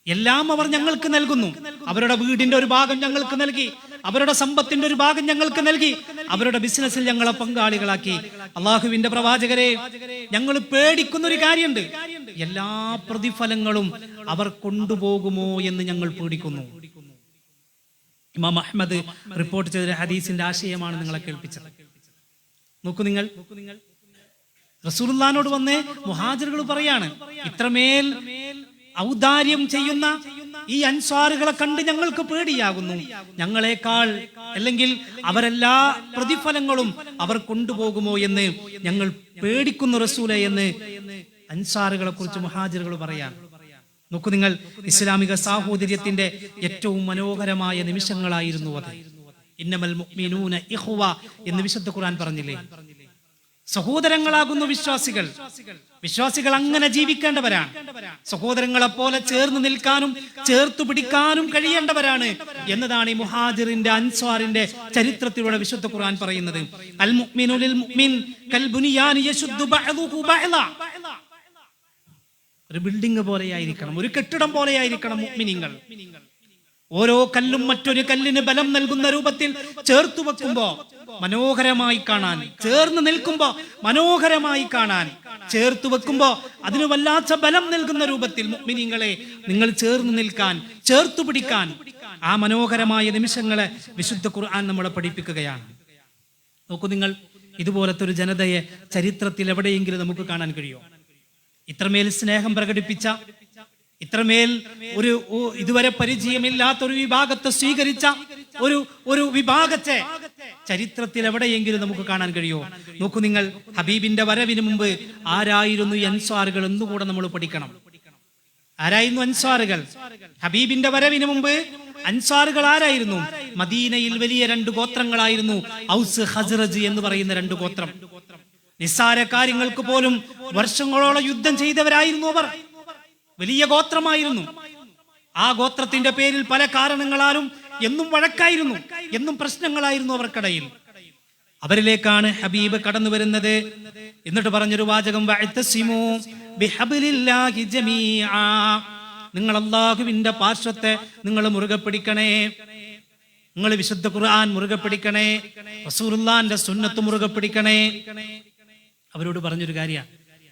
എല്ലാം അവർ ഞങ്ങൾക്ക് നൽകുന്നു. അവരുടെ വീടിന്റെ ഒരു ഭാഗം ഞങ്ങൾക്ക് നൽകി, അവരുടെ സമ്പത്തിന്റെ ഒരു ഭാഗം ഞങ്ങൾക്ക് നൽകി, അവരുടെ ബിസിനസ്സിൽ ഞങ്ങളെ പങ്കാളികളാക്കി. അള്ളാഹുവിന്റെ പ്രവാചകരെ, ഞങ്ങൾ പേടിക്കുന്ന ഒരു കാര്യമുണ്ട്, എല്ലാ പ്രതിഫലങ്ങളും അവർ കൊണ്ടുപോകുമോ എന്ന് ഞങ്ങൾ പേടിക്കുന്നു. ഇമാം അഹ്മദ് റിപ്പോർട്ട് ചെയ്ത ഹദീസിന്റെ ആശയമാണ് നിങ്ങളെ കേൾപ്പിച്ചത്. നോക്കൂ നിങ്ങൾ, റസൂലുള്ളാഹിനോട് വന്ന് മുഹാജിറുകൾ പറയാണ്, ഇത്രമേൽ ഔദാര്യം ചെയ്യുന്ന ഈ അൻസ്വാറുകളെ കണ്ട് ഞങ്ങൾക്ക് പേടിയാകുന്നു, ഞങ്ങളെക്കാൾ അല്ലെങ്കിൽ അവരെല്ലാ പ്രതിഫലങ്ങളും അവർ കൊണ്ടുപോകുമോ എന്ന് ഞങ്ങൾ പേടിക്കുന്നു റസൂലേ എന്ന് അൻസാറുകളെ കുറിച്ച് മുഹാജിറുകൾ പറയാൻ. നോക്കൂ നിങ്ങൾ, ഇസ്ലാമിക സാഹോദര്യത്തിന്റെ ഏറ്റവും മനോഹരമായ നിമിഷങ്ങളായിരുന്നു അത്. ഇന്നമൽ മുഅ്മിനൂന ഇഖ്വ എന്ന് വിശുദ്ധ ഖുർആൻ പറഞ്ഞില്ലേ? സഹോദരങ്ങളാകുന്നു വിശ്വാസികൾ. വിശ്വാസികൾ അങ്ങനെ ജീവിക്കേണ്ടവരാണ്. സഹോദരങ്ങളെ പോലെ ചേർന്ന് നിൽക്കാനും ചേർത്തു പിടിക്കാനും കഴിയേണ്ടവരാണ് എന്നതാണ് ഈ മുഹാജിറിന്റെ അൻസ്വാറിന്റെ ചരിത്രത്തിലൂടെ വിശുദ്ധ ഖുർആൻ പറയുന്നത്. അൽ മുഅ്മിനു ലിൽ മുഅ്മിൻ കൽ ബുനിയാനി യശുദ്ദു ബഅദുഹു ബഅദ. ഒരു ബിൽഡിംഗ് പോലെയായിരിക്കണം, ഒരു കെട്ടിടം പോലെയായിരിക്കണം മുഅ്മിനീങ്ങൾ. ഓരോ കല്ലും മറ്റൊരു കല്ലിന് ബലം നൽകുന്ന രൂപത്തിൽ ചേർത്തു വെക്കുമ്പോ മനോഹരമായി കാണാൻ, ചേർന്ന് നിൽക്കുമ്പോ മനോഹരമായി കാണാൻ, ചേർത്തു വെക്കുമ്പോ അതിന് വല്ലാത്ത ബലം നൽകുന്ന രൂപത്തിൽ മുഅ്മിനീങ്ങളെ നിങ്ങൾ ചേർന്ന് നിൽക്കാൻ, ചേർത്തു പിടിക്കാൻ ആ മനോഹരമായ നിമിഷങ്ങളെ വിശുദ്ധ ഖുർആൻ നമ്മളെ പഠിപ്പിക്കുകയാണ്. നോക്കൂ നിങ്ങൾ, ഇതുപോലത്തെ ഒരു ജനതയെ ചരിത്രത്തിൽ എവിടെയെങ്കിലും നമുക്ക് കാണാൻ കഴിയുമോ? ഇത്രമേൽ സ്നേഹം പ്രകടിപ്പിച്ച, ഇത്രമേൽ ഒരു ഇതുവരെ പരിചയമില്ലാത്ത ഒരു വിഭാഗത്തെ സ്വീകരിച്ച ഒരു വിഭാഗത്തെ ചരിത്രത്തിൽ എവിടെയെങ്കിലും നമുക്ക് കാണാൻ കഴിയുമോ? നോക്കൂ നിങ്ങൾ, ഹബീബിന്റെ വരവിന് മുമ്പ് ആരായിരുന്നു ഈ അൻസ്വാറുകൾ എന്നുകൂടെ നമ്മൾ പഠിക്കണം. ആരായിരുന്നു അൻസ്വാറുകൾ? ഹബീബിന്റെ വരവിന് മുമ്പ് അൻസ്വാറുകൾ ആരായിരുന്നു? മദീനയിൽ വലിയ രണ്ട് ഗോത്രങ്ങളായിരുന്നു, ഔസ് ഖസ്റജ് എന്ന് പറയുന്ന രണ്ട് ഗോത്രം. നിസ്സാര കാര്യങ്ങൾക്ക് പോലും വർഷങ്ങളോളം യുദ്ധം ചെയ്തവരായിരുന്നു അവർ. വലിയ ഗോത്രമായിരുന്നു. ആ ഗോത്രത്തിന്റെ പേരിൽ പല കാരണങ്ങളാലും എന്നും വഴക്കായിരുന്നു, എന്നും പ്രശ്നങ്ങളായിരുന്നു അവർക്കിടയിൽ. അവരിലേക്കാണ് ഹബീബ് കടന്നു വരുന്നത്. എന്നിട്ട് പറഞ്ഞൊരു വാചകം, വഅ്തസിമൂ ബിഹബ്ലില്ലാഹി ജമീഅ. നിങ്ങൾ അല്ലാഹുവിന്റെ പാർശ്വത്തെ നിങ്ങൾ മുറുകെ പിടിക്കണേ, നിങ്ങൾ വിശുദ്ധ ഖുർആൻ മുറുകെ പിടിക്കണേ, റസൂലുള്ളാഹിന്റെ സുന്നത്ത് മുറുകെ പിടിക്കണേ. അവരോട് പറഞ്ഞൊരു കാര്യമാണ്.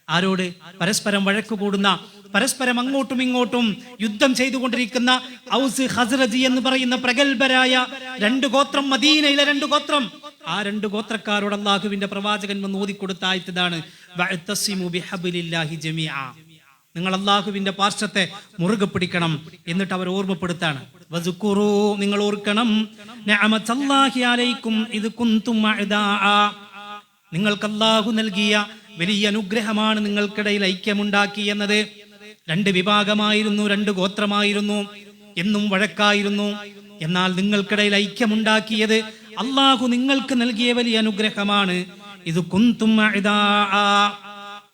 ആരോട്? പരസ്പരം വഴക്ക് കൂടുന്ന, പരസ്പരം അങ്ങോട്ടും ഇങ്ങോട്ടും യുദ്ധം ചെയ്തുകൊണ്ടിരിക്കുന്ന ഔസ് ഖസ്റജ് എന്ന് പറയുന്ന പ്രഗൽഭരായ രണ്ട് ഗോത്രം, മദീനയിലെ രണ്ട് ഗോത്രം. ആ രണ്ട് ഗോത്രക്കാരോട് അല്ലാഹുവിന്റെ പ്രവാചകൻ വന്ന് ഓതിക്കൊടുത്ത ആയത്താണ് വഅ്തസിമു ബിഹബ്ലില്ലാഹി ജമീഅ. നിങ്ങൾ അല്ലാഹുവിന്റെ പാർശ്വത്തെ മുറുകെ പിടിക്കണം. എന്നിട്ട് അവർ ഓർമ്മപ്പെടുത്താണ്, വസ്കുറൂ, നിങ്ങൾ ഓർക്കണം, നിഅമത്തല്ലാഹി അലൈക്കും ഇദ് കുൻതും അഅദാഅ. നിങ്ങൾക്ക് അല്ലാഹു നൽകിയ വലിയ അനുഗ്രഹമാണ് നിങ്ങൾക്കിടയിൽ ഐക്യമുണ്ടാക്കി എന്നത്. രണ്ട് വിഭാഗമായിരുന്നു, രണ്ട് ഗോത്രമായിരുന്നു, എന്നും വഴക്കായിരുന്നു. എന്നാൽ നിങ്ങൾക്കിടയിൽ ഐക്യമുണ്ടാക്കിയത് അല്ലാഹു നിങ്ങൾക്ക് നൽകിയ വലിയ അനുഗ്രഹമാണ്. ഇത് കുന്തും അഅദാഅ,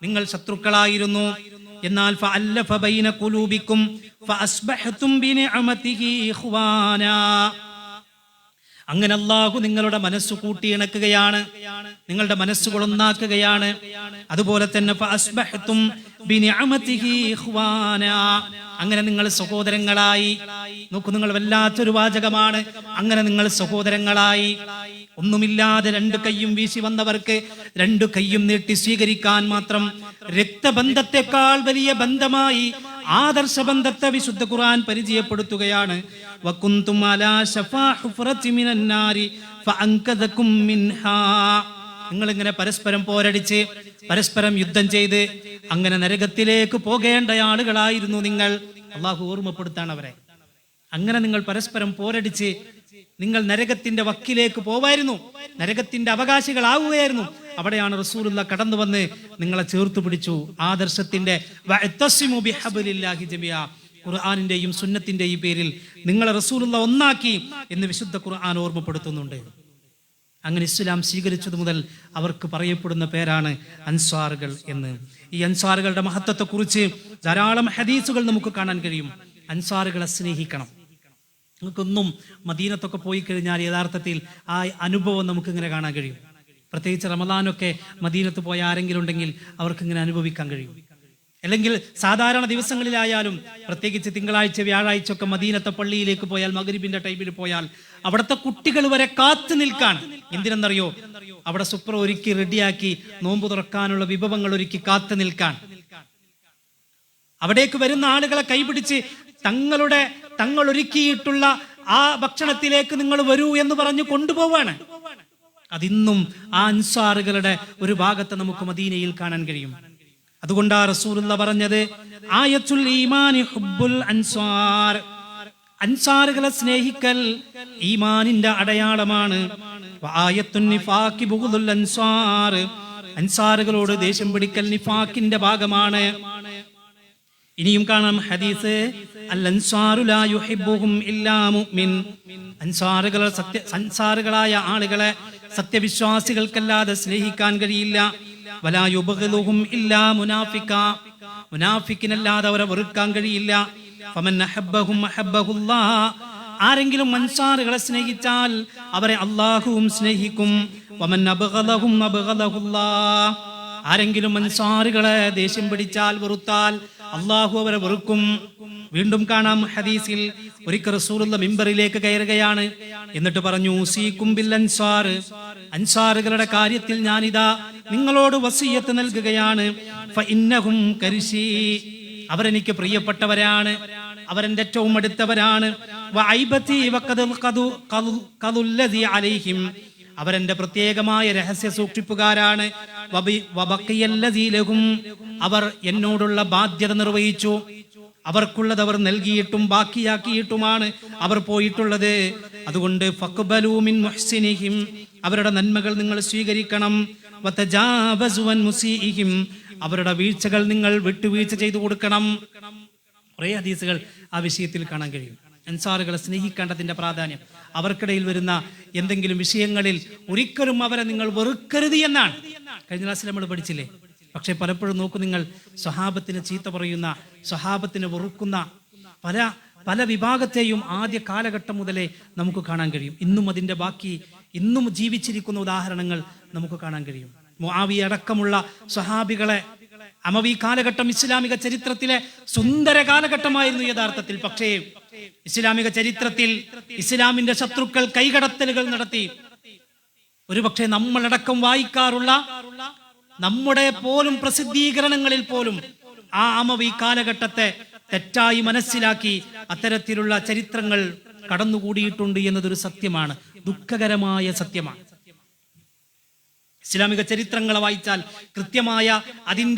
നിങ്ങൾ ശത്രുക്കളായിരുന്നു. എന്നാൽ ഫഅല്ലഫ ബൈന ഖുലൂബിക്കും ഫഅസ്ബഹതും ബിനിഅമതിഹി ഇഖ്വാനാ. അങ്ങനെ അല്ലാഹു നിങ്ങളുടെ മനസ്സ് കൂട്ടിയിണക്കുകയാണ്, നിങ്ങളുടെ മനസ്സുകൾ ഒന്നാക്കുകയാണ്. അതുപോലെ തന്നെ ഫഅസ്ബഹതും ബിനിഅമതിഹി ഇഖ്വാനാ, അങ്ങനെ നിങ്ങൾ സഹോദരങ്ങളായി. നോക്കൂ, നിങ്ങൾ വല്ലാത്തൊരു വാചകമാണ്. അങ്ങനെ നിങ്ങൾ സഹോദരങ്ങളായി. ഒന്നുമില്ലാതെ രണ്ട് കൈയും വീശി വന്നവർക്ക് രണ്ട് കൈയും നീട്ടി സ്വീകരിക്കാൻ മാത്രം രക്തബന്ധത്തെക്കാൾ വലിയ ബന്ധമായി ആദർശ ബന്ധത്തെ വിശുദ്ധ ഖുർആൻ പരിചയപ്പെടുത്തുകയാണ്. വകുന്തും അലാ ശഫാ ഹുഫറതി മിനൻ നാരി ഫഅൻകദകും മിൻഹാ. നിങ്ങൾ ഇങ്ങനെ പരസ്പരം പോരടിച്ച്, പരസ്പരം യുദ്ധം ചെയ്ത് അങ്ങനെ നരകത്തിലേക്ക് പോകേണ്ട ആളുകളായിരുന്നു നിങ്ങൾ. അള്ളാഹു ഓർമ്മപ്പെടുത്താണ് അവരെ. അങ്ങനെ നിങ്ങൾ പരസ്പരം പോരടിച്ച് നിങ്ങൾ നരകത്തിന്റെ വക്കിലേക്ക് പോവായിരുന്നു, നരകത്തിന്റെ അവകാശികളാവുകയായിരുന്നു. അവിടെയാണ് റസൂലുള്ളാഹി കടന്നു വന്ന് നിങ്ങളെ ചേർത്ത് പിടിച്ചു. ആദർശത്തിന്റെ വഅ്തസിമു ബിഹബ്ലില്ലാഹി ജമീഅ, ഖുർആനിന്റെയും സുന്നത്തിന്റെയും പേരിൽ നിങ്ങളെ റസൂലുള്ളാഹി ഒന്നാക്കി എന്ന് വിശുദ്ധ ഖുർആൻ ഓർമ്മപ്പെടുത്തുന്നുണ്ട്. അങ്ങനെ ഇസ്ലാം സ്വീകരിച്ചത് മുതൽ അവർക്ക് പറയപ്പെടുന്ന പേരാണ് അൻസ്വാറുകൾ എന്ന്. ഈ അൻസ്വാറുകളുടെ മഹത്വത്തെക്കുറിച്ച് ധാരാളം ഹദീസുകൾ നമുക്ക് കാണാൻ കഴിയും. അൻസ്വാറുകളെ സ്നേഹിക്കണം. നമുക്കൊന്നും മദീനത്തൊക്കെ പോയി കഴിഞ്ഞാൽ യഥാർത്ഥത്തിൽ ആ അനുഭവം നമുക്കിങ്ങനെ കാണാൻ കഴിയും. പ്രത്യേകിച്ച് റമദാനൊക്കെ മദീനത്ത് പോയ ആരെങ്കിലും ഉണ്ടെങ്കിൽ അവർക്ക് ഇങ്ങനെ അനുഭവിക്കാൻ കഴിയും. അല്ലെങ്കിൽ സാധാരണ ദിവസങ്ങളിലായാലും പ്രത്യേകിച്ച് തിങ്കളാഴ്ച വ്യാഴാഴ്ച ഒക്കെ മദീനത്തെ പള്ളിയിലേക്ക് പോയാൽ മഗ്രിബിന്റെ ടൈമിൽ പോയാൽ അവിടുത്തെ കുട്ടികൾ വരെ കാത്തു നിൽക്കാൻ. എന്തിനെന്നറിയോ? അവിടെ സുപ്ര ഒരുക്കി റെഡിയാക്കി നോമ്പ് തുറക്കാനുള്ള വിഭവങ്ങൾ ഒരുക്കി കാത്തു നിൽക്കാൻ. അവിടേക്ക് വരുന്ന ആളുകളെ കൈപിടിച്ച് തങ്ങൾ ഒരുക്കിയിട്ടുള്ള ആ ഭക്ഷണത്തിലേക്ക് നിങ്ങൾ വരൂ എന്ന് പറഞ്ഞു കൊണ്ടുപോവാണ്. അതിന്നും ആ അൻസാറുകളുടെ ഒരു ഭാഗത്ത് നമുക്ക് മദീനയിൽ കാണാൻ കഴിയും. അതുകൊണ്ടാ റസൂലുള്ള പറഞ്ഞത് ആയത്തുൽ ഈമാനി ഹുബ്ബുൽ അൻസാർ, അൻസാറുകളെ സ്നേഹിക്കൽ ഈമാനിന്റെ അടയാളമാണ്. ആയത്തുൻ നിഫാഖി ബുഗ്ദുൽ അൻസാർ, അൻസാറുകളോട് ദേഷ്യം പിടിക്കൽ നിഫാഖിന്റെ ഭാഗമാണ്. ഇനിയും കാണാം ഹദീസ്, അൽ അൻസാറു ലാ യുഹിബ്ബുഹും ഇല്ലാ മുഅ്മിൻ, അൻസാറുകളായ ആളുകളെ സത്യവിശ്വാസികൾക്കല്ലാതെ സ്നേഹിക്കാൻ കഴിയില്ല. വലാ യുബ്ഗിദുഹും ഇല്ലാ മുനാഫിക, മുനാഫിക്കിനല്ലാതെ അവരെ വെറുക്കാൻ കഴിയില്ല. ഫമൻ അഹബ്ബഹും അഹബ്ബഹുല്ലാഹ്, ആരെങ്കിലും അൻസാറുകളെ സ്നേഹിച്ചാൽ അവരെ അല്ലാഹുവും സ്നേഹിക്കും. വമൻ അബ്ഗദഹും അബ്ഗദഹുല്ലാഹ്, ആരെങ്കിലും അൻസാറുകളെ ദേഷ്യം പിടിച്ചാൽ വെറുത്താൽ അല്ലാഹു അവരെ വെറുക്കും. വീണ്ടും കാണാം ഹദീസിൽ, ഒരിക്കൽ റസൂലുള്ള മിമ്പറിലേക്ക് കയറുകയാണ്. എന്നിട്ട് പറഞ്ഞു, സീകും ബിൽ അൻസാർ, അൻസാറുകളുടെ കാര്യത്തിൽ ഞാനിതാ നിങ്ങളോട് വസിയത്ത് നൽകുകയാണ്. ഫഇന്നഹും കർശി, അവരെനിക്ക് പ്രിയപ്പെട്ടവരാണ്, അവരെന്റെ ഏറ്റവും അടുത്തവരാണ്. വഐബതി വഖദുല്ലദി അലൈഹിം, അവരെന്റെ പ്രത്യേകമായ രഹസ്യ സൂക്ഷിപ്പുകാരാണ്. വബഖിയല്ലദി ലഹും, അവർ എന്നോടുള്ള ബാധ്യത നിർവഹിച്ചു. അവർക്കുള്ളത് അവർ നൽകിയിട്ടും ബാക്കിയാക്കിയിട്ടുമാണ് അവർ പോയിട്ടുള്ളത്. അതുകൊണ്ട് ഫഖ്ബലൂ മിൻ മുഹ്സിനിഹിം, അവരുടെ നന്മകൾ നിങ്ങൾ സ്വീകരിക്കണം. വതജാവസു അൻ മുസീഇഹിം, അവരുടെ വീഴ്ചകൾ നിങ്ങൾ വിട്ടുവീഴ്ച ചെയ്തു കൊടുക്കണം. കുറേ ഹദീസുകൾ ആ വിഷയത്തിൽ കാണാൻ കഴിയും. അൻസാറുകളെ സ്നേഹിക്കേണ്ടതിന്റെ പ്രാധാന്യം, അവർക്കിടയിൽ വരുന്ന എന്തെങ്കിലും വിഷയങ്ങളിൽ ഒരിക്കലും അവരെ നിങ്ങൾ വെറുക്കരുത് എന്നാണ് കഴിഞ്ഞ ക്ലാസ്സിൽ നമ്മൾ പഠിച്ചില്ലേ. പക്ഷെ പലപ്പോഴും നോക്കൂ നിങ്ങൾ, സ്വഹാബത്തിന് ചീത്ത പറയുന്ന, സ്വഹാബത്തിന് വെറുക്കുന്ന പല വിഭാഗത്തെയും ആദ്യ കാലഘട്ടം മുതലേ നമുക്ക് കാണാൻ കഴിയും. ഇന്നും അതിന്റെ ബാക്കി, ഇന്നും ജീവിച്ചിരിക്കുന്ന ഉദാഹരണങ്ങൾ നമുക്ക് കാണാൻ കഴിയും. മുആവിയ അടക്കമുള്ള സ്വഹാബികളെ, അമവി കാലഘട്ടം ഇസ്ലാമിക ചരിത്രത്തിലെ സുന്ദര കാലഘട്ടമായിരുന്നു യഥാർത്ഥത്തിൽ. പക്ഷേ ഇസ്ലാമിക ചരിത്രത്തിൽ ഇസ്ലാമിന്റെ ശത്രുക്കൾ കൈകടത്തലുകൾ നടത്തി. ഒരുപക്ഷെ നമ്മളടക്കം വായിക്കാറുള്ള നമ്മുടെ പോലും പ്രസിദ്ധീകരണങ്ങളിൽ പോലും ആ അമവി കാലഘട്ടത്തെ തെറ്റായി മനസ്സിലാക്കി അത്തരത്തിലുള്ള ചരിത്രങ്ങൾ കടന്നുകൂടിയിട്ടുണ്ട് എന്നതൊരു സത്യമാണ്, ദുഃഖകരമായ സത്യമാണ്. ഇസ്ലാമിക ചരിത്രങ്ങളെ വായിച്ചാൽ കൃത്യമായ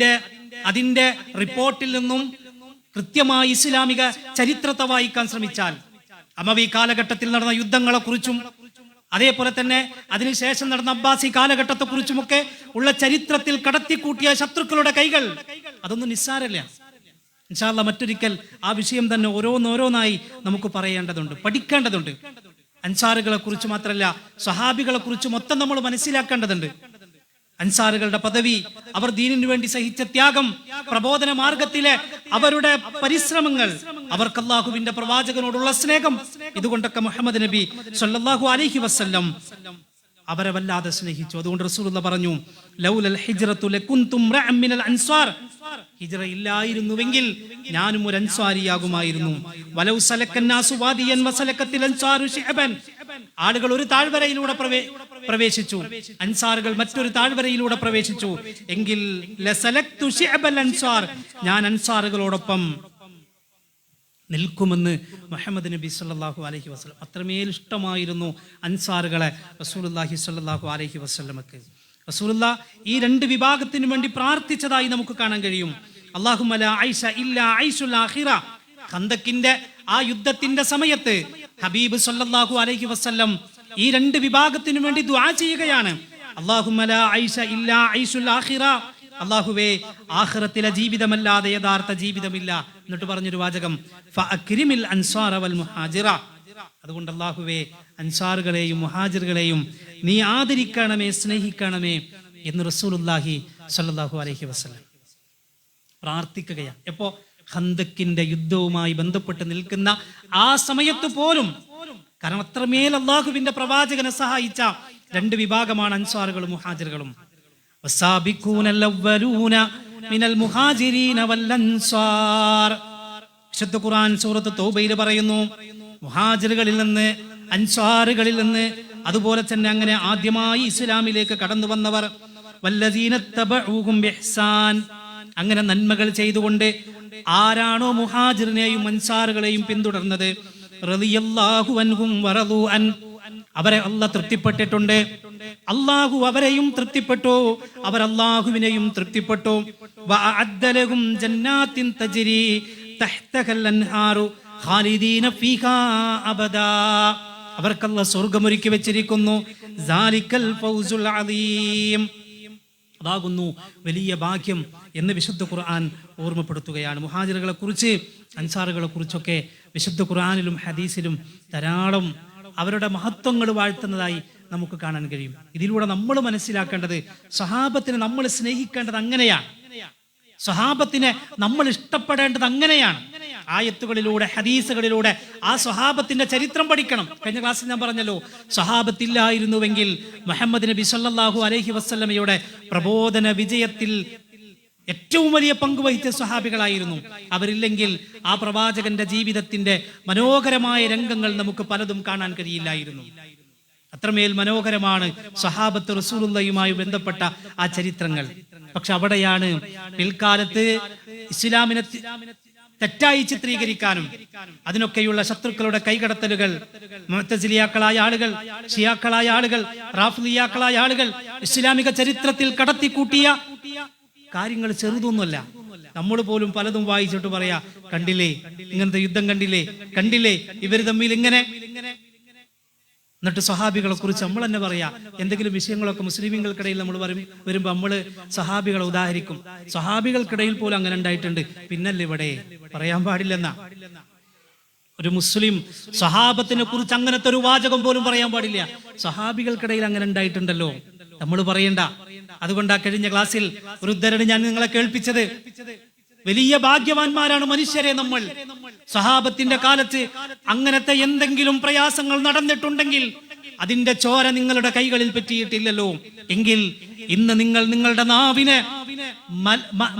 അതിന്റെ റിപ്പോർട്ടിൽ നിന്നും കൃത്യമായി ഇസ്ലാമിക ചരിത്രത്തെ വായിക്കാൻ ശ്രമിച്ചാൽ അമവി കാലഘട്ടത്തിൽ നടന്ന യുദ്ധങ്ങളെ കുറിച്ചും അതേപോലെ തന്നെ അതിനുശേഷം നടന്ന അബ്ബാസി കാലഘട്ടത്തെ കുറിച്ചുമൊക്കെ ഉള്ള ചരിത്രത്തിൽ കടത്തിക്കൂട്ടിയ ശത്രുക്കളുടെ കൈകൾ അതൊന്നും നിസ്സാരല്ല. ഇൻഷാ അല്ലാഹ് മറ്റൊരിക്കൽ ആ വിഷയം തന്നെ ഓരോന്നോരോന്നായി നമുക്ക് പറയേണ്ടതുണ്ട്, പഠിക്കേണ്ടതുണ്ട്. അൻസാറുകളെ കുറിച്ച് മാത്രമല്ല, സ്വഹാബികളെ കുറിച്ച് മൊത്തം നമ്മൾ മനസ്സിലാക്കേണ്ടതുണ്ട്. അൻസാറുകളുടെ പദവി, അവർ ദീനിനു വേണ്ടി സഹിച്ച ത്യാഗം, പ്രബോധന മാർഗത്തിലെ അവരുടെ പരിശ്രമങ്ങൾ, അവർക്ക് അല്ലാഹുവിന്റെ പ്രവാചകനോടുള്ള സ്നേഹം, ഇതുകൊണ്ടൊക്കെ മുഹമ്മദ് നബി സല്ലല്ലാഹു അലൈഹി വസല്ലം അവരെ വല്ലാതെ സ്നേഹിച്ചു. അതുകൊണ്ട് റസൂലുള്ളാഹി പറഞ്ഞു, ലൗലൽ ഹിജ്റതു ലകുൻതും റഅം മിനൽ അൻസാർ, ഹിജ്റ ഇല്ലായിരുന്നുവെങ്കിൽ ഞാനും ഒരു അൻസാരിയാകുമായിരുന്നു. വലൗ സലക്കന്നാസു വാദിയൻ വസലക്കത്തിൽ അൻസാറു ശിഅബൻ, ആളുകൾ ഒരു താഴ്വരയിലൂടെ പ്രവേശിച്ചു, അൻസാറുകൾ മറ്റൊരു താഴ്വരയിലൂടെ പ്രവേശിച്ചു എങ്കിൽ ലസലക്തു ശിഅബൽ അൻസാർ, ഞാൻ അൻസാറുകളോടൊപ്പം നിൽക്കുമെന്ന് മുഹമ്മദ് നബി സല്ലല്ലാഹു അലൈഹി വസല്ലം. അത്രമേൽ ഇഷ്ടമായിരുന്നു അൻസാറുകളെ റസൂലുള്ളാഹി സല്ലല്ലാഹു അലൈഹി വസല്ലമക്ക്. റസൂലുള്ളാഹി ഈ രണ്ട് വിഭാഗത്തിനു വേണ്ടി പ്രാർത്ഥിച്ചതായി നമുക്ക് കാണാൻ കഴിയും. അല്ലാഹുമ്മ ലാ ഐശ ഇല്ലാ ഐശുൽ ആഖിറ, ഖന്തക്കിന്റെ ആ യുദ്ധത്തിന്റെ സമയത്ത് ഹബീബ് സല്ലല്ലാഹു അലൈഹി വസല്ലം ഈ രണ്ട് വിഭാഗത്തിനു വേണ്ടി ദുആ ചെയ്യുകയാണ്. അല്ലാഹുമ്മ ലാ ഐശ ഇല്ലാ ഐശുൽ ആഖിറ, അല്ലാഹുവേ ആഖിറത്തിലെ ജീവിതമല്ലാതെ യഥാർത്ഥ ജീവിതമില്ല. എന്നിട്ട് പറഞ്ഞൊരു വാചകം, ഫഅക്രിമിൽ അൻസാറ വൽ മുഹാജിറ, അതുകൊണ്ട് അല്ലാഹുവേ അൻസാറുകളെയും മുഹാജിറുകളെയും നീ ആദരിക്കണമേ, സ്നേഹിക്കണമേ എന്ന് റസൂലുള്ളാഹി സ്വല്ലല്ലാഹു അലൈഹി വസല്ലം പ്രാർത്ഥിക്കുകയാണ്. എപ്പോ? ഖന്തക്കിന്റെ യുദ്ധവുമായി ബന്ധപ്പെട്ട് നിൽക്കുന്ന ആ സമയത്ത് പോലും. കാരണം അത്രമേൽ അല്ലാഹുവിന്റെ പ്രവാചകനെ സഹായിച്ച രണ്ട് വിഭാഗമാണ് അൻസാറുകളും മുഹാജിറുകളും. വസാബിഖൂനൽ അവ്വലൂന മിനൽ മുഹാജിരീന വൽ അൻസാർ. വിശുദ്ധ ഖുർആൻ സൂറത്ത് തൗബയിൽ പറയുന്നു, മുഹാജിറുകളിൽ നിന്ന്, അൻസാറുകളിൽ നിന്ന്, അതുപോലെ തന്നെ അങ്ങനെ ആദ്യമായി ഇസ്ലാമിലേക്ക് കടന്നു വന്നവർ, വല്ലദീന തബഊഹും ബിഹ്സാൻ, അങ്ങനെ നന്മകൾ ചെയ്തുകൊണ്ട് ആരാണോ മുഹാജിറിനെയും അൻസാറുകളെയും പിന്തുടർന്നത്, റളിയല്ലാഹു അൻഹും വറദു അൻ, അവരെ അല്ലാഹു തൃപ്തിപ്പെട്ടിട്ടുണ്ട്, അല്ലാഹു അവരെയും തൃപ്തിപ്പെട്ടു, അവർ അല്ലാഹുവിനെയും തൃപ്തിപ്പെട്ടു. വഅഅദ്ദ ലഹും ജന്നാത്തിൻ തജ്രി തഹ്തഹൽ അൻഹാറു ഖാലിദീന ഫീഹാ അബദാ, അവർക്ക് അല്ലാഹു സ്വർഗ്ഗമൊരുക്കി വെച്ചിരിക്കുന്നു. സാലിക്കൽ ഫൗസുൽ അദീം, അതാകുന്നു വലിയ ഭാഗ്യം എന്ന് വിശുദ്ധ ഖുർആൻ ഓർമ്മപ്പെടുത്തുകയാണ്. മുഹാജിറുകളെ കുറിച്ച്, അൻസാറുകളെ കുറിച്ചൊക്കെ വിശുദ്ധ ഖുർആനിലും ഹദീസിലും ധാരാളം അവരുടെ മഹത്വങ്ങൾ വാഴ്ത്തുന്നതായി നമുക്ക് കാണാൻ കഴിയും. ഇതിലൂടെ നമ്മൾ മനസ്സിലാക്കേണ്ടത്, സ്വഹാബത്തിനെ നമ്മൾ സ്നേഹിക്കേണ്ടത് അങ്ങനെയാണ്, സ്വഹാബത്തിനെ നമ്മൾ ഇഷ്ടപ്പെടേണ്ടത് അങ്ങനെയാണ്. ആയത്തുകളിലൂടെ, ഹദീസുകളിലൂടെ ആ സ്വഹാബത്തിന്റെ ചരിത്രം പഠിക്കണം. കഴിഞ്ഞ ക്ലാസ്സിൽ ഞാൻ പറഞ്ഞല്ലോ, സ്വഹാബത്തില്ലായിരുന്നുവെങ്കിൽ മുഹമ്മദ് നബി സല്ലല്ലാഹു അലൈഹി വസല്ലമയുടെ പ്രബോധന വിജയത്തിൽ ഏറ്റവും വലിയ പങ്ക് വഹിച്ച സ്വഹാബികളായിരുന്നു. അവരില്ലെങ്കിൽ ആ പ്രവാചകന്റെ ജീവിതത്തിന്റെ മനോഹരമായ രംഗങ്ങൾ നമുക്ക് പലതും കാണാൻ കഴിയില്ലായിരുന്നു. അത്രമേൽ മനോഹരമാണ് സ്വഹാബത്ത് റസൂലുള്ളാഹിയുമായി ബന്ധപ്പെട്ട ആ ചരിത്രങ്ങൾ. പക്ഷെ അവിടെയാണ് പിൽക്കാലത്ത് ഇസ്ലാമിനെ തെറ്റായി ചിത്രീകരിക്കാനും അതിനൊക്കെയുള്ള ശത്രുക്കളുടെ കൈകടത്തലുകൾ, മുഅ്തസിലിയാക്കളായ ആളുകൾ, ഷിയാക്കളായ ആളുകൾ, റാഫിദിയാക്കളായ ആളുകൾ ഇസ്ലാമിക ചരിത്രത്തിൽ കടത്തിക്കൂട്ടിയ കാര്യങ്ങൾ ചെറുതൊന്നുമല്ല. നമ്മൾ പോലും പലതും വായിച്ചിട്ട് പറയാ, കണ്ടില്ലേ ഇങ്ങനത്തെ യുദ്ധം, കണ്ടില്ലേ ഇവർ തമ്മിൽ ഇങ്ങനെ. എന്നിട്ട് സ്വഹാബികളെ കുറിച്ച് നമ്മൾ തന്നെ പറയാ, എന്തെങ്കിലും വിഷയങ്ങളൊക്കെ മുസ്ലിമീങ്ങൾക്കിടയിൽ നമ്മൾ വരുമ്പോ നമ്മള് സ്വഹാബികളെ ഉദാഹരിക്കും. സ്വഹാബികൾക്കിടയിൽ പോലും അങ്ങനെ ഉണ്ടായിട്ടുണ്ട്, പിന്നല്ലേ ഇവിടെ പറയാൻ പാടില്ലെന്നാ. ഒരു മുസ്ലിം സ്വഹാബത്തിനെ കുറിച്ച് അങ്ങനത്തെ ഒരു വാചകം പോലും പറയാൻ പാടില്ല. സ്വഹാബികൾക്കിടയിൽ അങ്ങനെ ഉണ്ടായിട്ടുണ്ടല്ലോ, നമ്മൾ പറയണ്ട. അതുകൊണ്ടാ കഴിഞ്ഞ ക്ലാസ്സിൽ ഒരു ഉദ്ധരണി ഞാൻ നിങ്ങളെ കേൾപ്പിച്ചത്. വലിയ ഭാഗ്യവാന്മാരാണ് മനുഷ്യരെ നമ്മൾ. സ്വഹാബത്തിന്റെ കാലത്ത് അങ്ങനത്തെ എന്തെങ്കിലും പ്രയാസങ്ങൾ നടന്നിട്ടുണ്ടെങ്കിൽ അതിന്റെ ചോര നിങ്ങളുടെ കൈകളിൽ പറ്റിയിട്ടില്ലല്ലോ. എങ്കിൽ ഇന്ന് നിങ്ങൾ നിങ്ങളുടെ നാവിനെ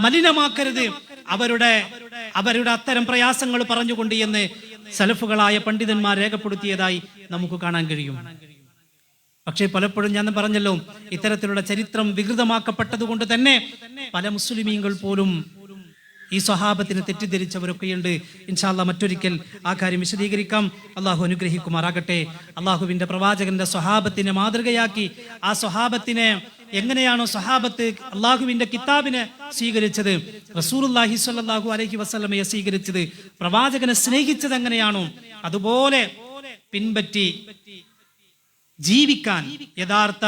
മലിനമാക്കരുത് അവരുടെ അത്തരം പ്രയാസങ്ങൾ പറഞ്ഞുകൊണ്ട് എന്ന് സലഫുകളായ പണ്ഡിതന്മാർ രേഖപ്പെടുത്തിയതായി നമുക്ക് കാണാൻ കഴിയും. പക്ഷേ പലപ്പോഴും ഞാൻ പറഞ്ഞല്ലോ, ഇത്തരത്തിലുള്ള ചരിത്രം വികൃതമാക്കപ്പെട്ടത് കൊണ്ട് തന്നെ പല മുസ്ലിമീങ്ങൾ പോലും ഈ സ്വഹാബത്തിനെ തെറ്റിദ്ധരിച്ചവരൊക്കെയുണ്ട്. ഇൻഷാ അല്ലാഹ് മറ്റൊരിക്കൽ ആ കാര്യം വിശദീകരിക്കാം. അള്ളാഹു അനുഗ്രഹിക്കുമാറാകട്ടെ. അള്ളാഹുവിന്റെ പ്രവാചകന്റെ സ്വഹാബത്തിനെ മാതൃകയാക്കി ആ സ്വഹാബത്തിനെ എങ്ങനെയാണോ സ്വഹാബത്ത് അള്ളാഹുവിന്റെ കിതാബിനെ സ്വീകരിച്ചത്, റസൂലുള്ളാഹി സ്വല്ലല്ലാഹു അലൈഹി വസല്ലമയെ സ്വീകരിച്ചത്, പ്രവാചകനെ സ്നേഹിച്ചത് എങ്ങനെയാണോ അതുപോലെ പിൻപറ്റി ജീവിക്കാൻ, യഥാർത്ഥ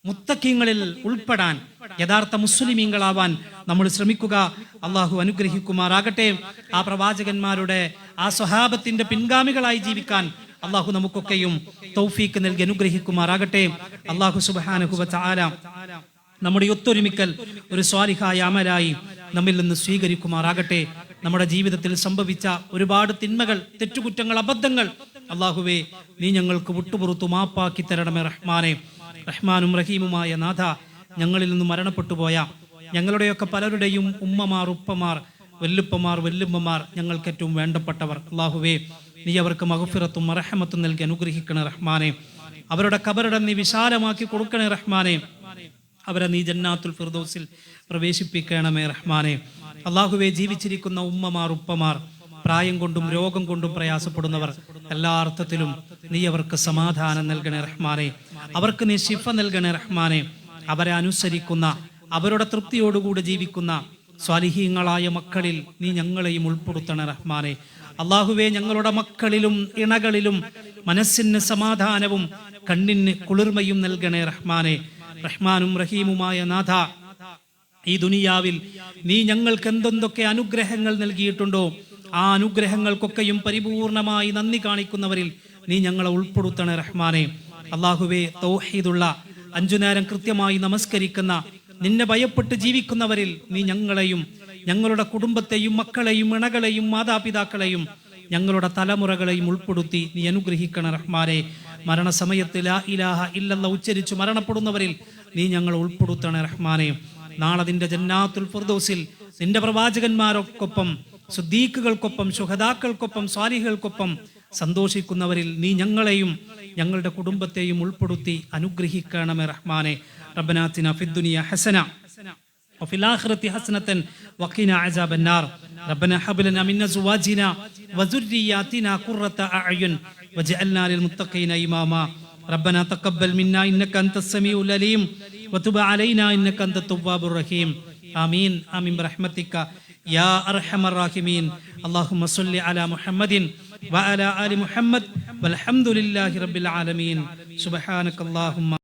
മുത്തഖീങ്ങളിൽ ഉൾപ്പെടാൻ, യഥാർത്ഥ മുസ്ലിമീങ്ങളാവാൻ നമ്മൾ ശ്രമിക്കുക. അള്ളാഹു അനുഗ്രഹിക്കുമാറാകട്ടെ. ആ പ്രവാചകന്മാരുടെ, ആ സ്വഹാബത്തിന്റെ പിൻഗാമികളായി ജീവിക്കാൻ അള്ളാഹു നമുക്കൊക്കെയും തൗഫീക്ക് നൽകി അനുഗ്രഹിക്കുമാറാകട്ടെ. അള്ളാഹു സുബ്ഹാനഹു വ തആല നമ്മുടെ ഒത്തൊരുമിക്കൽ ഒരു സ്വാലിഹായ അമലായി നമ്മിൽ നിന്ന് സ്വീകരിക്കുമാറാകട്ടെ. നമ്മുടെ ജീവിതത്തിൽ സംഭവിച്ച ഒരുപാട് തിന്മകൾ, തെറ്റുകുറ്റങ്ങൾ, അബദ്ധങ്ങൾ അള്ളാഹുവേ നീ ഞങ്ങൾക്ക് വിട്ടുപുറത്തു മാപ്പാക്കി തരണമേ റഹ്മാനെ. റഹ്മാനും റഹീമുമായ നാഥ, ഞങ്ങളിൽ നിന്ന് മരണപ്പെട്ടു പോയ ഞങ്ങളുടെയൊക്കെ പലരുടെയും ഉമ്മമാർ, ഉപ്പമാർ, വല്ലുപ്പമാർ, വല്ലുമ്മമാർ, ഞങ്ങൾക്ക് ഏറ്റവും വേണ്ടപ്പെട്ടവർ, അള്ളാഹുവേ നീ അവർക്ക് മഗ്ഫിറത്തും റഹ്മത്തും നൽകി അനുഗ്രഹിക്കണേ റഹ്മാനെ. അവരുടെ ഖബറിടം നീ വിശാലമാക്കി കൊടുക്കണേ റഹ്മാനെ. അവരെ നീ ജന്നാത്തുൽ ഫിർദൗസിൽ പ്രവേശിപ്പിക്കണമേ റഹ്മാനെ. അള്ളാഹുവേ ജീവിച്ചിരിക്കുന്ന ഉമ്മമാർ, ഉപ്പമാർ, പ്രായം കൊണ്ടും രോഗം കൊണ്ടും പ്രയാസപ്പെടുന്നവർ, എല്ലാ അർത്ഥത്തിലും നീ അവർക്ക് സമാധാനം നൽകണേ റഹ്മാനെ. അവർക്ക് നീ ശിഫ നൽകണേ റഹ്മാനെ. അവരെ അനുസരിക്കുന്ന, അവരുടെ തൃപ്തിയോടുകൂടി ജീവിക്കുന്ന സ്വാലിഹീങ്ങളായ മക്കളിൽ നീ ഞങ്ങളെയും ഉൾപ്പെടുത്തണേ റഹ്മാനെ. അള്ളാഹുവേ ഞങ്ങളുടെ മക്കളിലും ഇണകളിലും മനസ്സിന് സമാധാനവും കണ്ണിന് കുളിർമയും നൽകണേ റഹ്മാനെ. റഹ്മാനും റഹീമുമായ നാഥ, ഈ ദുനിയാവിൽ നീ ഞങ്ങൾക്ക് എന്തൊക്കെ അനുഗ്രഹങ്ങൾ നൽകിയിട്ടുണ്ടോ ആ അനുഗ്രഹങ്ങൾക്കൊക്കെയും പരിപൂർണമായി നന്ദി കാണിക്കുന്നവരിൽ നീ ഞങ്ങളെ ഉൾപ്പെടുത്തണേ റഹ്മാനെ. അള്ളാഹുവേ തൗഹീദുള്ള, 5 നേരം കൃത്യമായി നമസ്കരിക്കുന്ന, നിന്നെ ഭയപ്പെട്ട് ജീവിക്കുന്നവരിൽ നീ ഞങ്ങളെയും ഞങ്ങളുടെ കുടുംബത്തെയും മക്കളെയും ഇണകളെയും മാതാപിതാക്കളെയും ഞങ്ങളുടെ തലമുറകളെയും ഉൾപ്പെടുത്തി നീ അനുഗ്രഹിക്കണ റഹ്മാനെ. മരണസമയത്ത് ലാ ഇലാഹ ഇല്ലല്ലാഹ് ഉച്ചരിച്ചു മരണപ്പെടുന്നവരിൽ നീ ഞങ്ങളെ ഉൾപ്പെടുത്തണേ റഹ്മാനെ. നാളെ നിന്റെ ജന്നാത്തുൽ ഫിർദൗസിൽ നിന്റെ പ്രവാചകന്മാരൊക്കൊപ്പം സുദ്ദീഖുകൾക്കൊപ്പം ശുഹദാക്കൾക്കൊപ്പം സ്വാലിഹുകൾക്കൊപ്പം സന്തോഷിക്കുന്നവരിൽ നീ ഞങ്ങളെയും ഞങ്ങളുടെ കുടുംബത്തെയും ഉൾപ്പെടുത്തി അനുഗ്രഹിക്കണമേ റഹ്മാനെ. റബ്ബനാ ആതിനാ ഫിദ്ദുനിയ ഹസന വഫിൽ ആഖിറതി ഹസനതൻ വഖിനാ അസാബന്നാർ. റബ്ബനാ ഹബ് ലനാ മിൻ അസ്വാജിനാ വസുർരിയാതിനാ ഖുർറത അഅ്യുൻ വജഅൽനാ ലിൽമുത്തഖീന ഇമാമാ. റബ്ബനാ തഖബ്ബൽ മിന്നാ ഇന്നക അൻതസ് സമീഉൽ അലീം വതുബ് അലൈനാ ഇന്നക അൻതത് തവ്വാബുർ റഹീം. ആമീൻ ആമീൻ ബിറഹ്മതിക യാ അർഹമർ റഹീമീൻ. അല്ലാഹുമ്മ സ്വല്ലി അലാ മുഹമ്മദിൻ വഅലാ ആലി മുഹമ്മദ് വൽഹംദുലില്ലാഹി റബ്ബിൽ ആലമീൻ. സുബ്ഹാനകല്ലാഹുമ്മ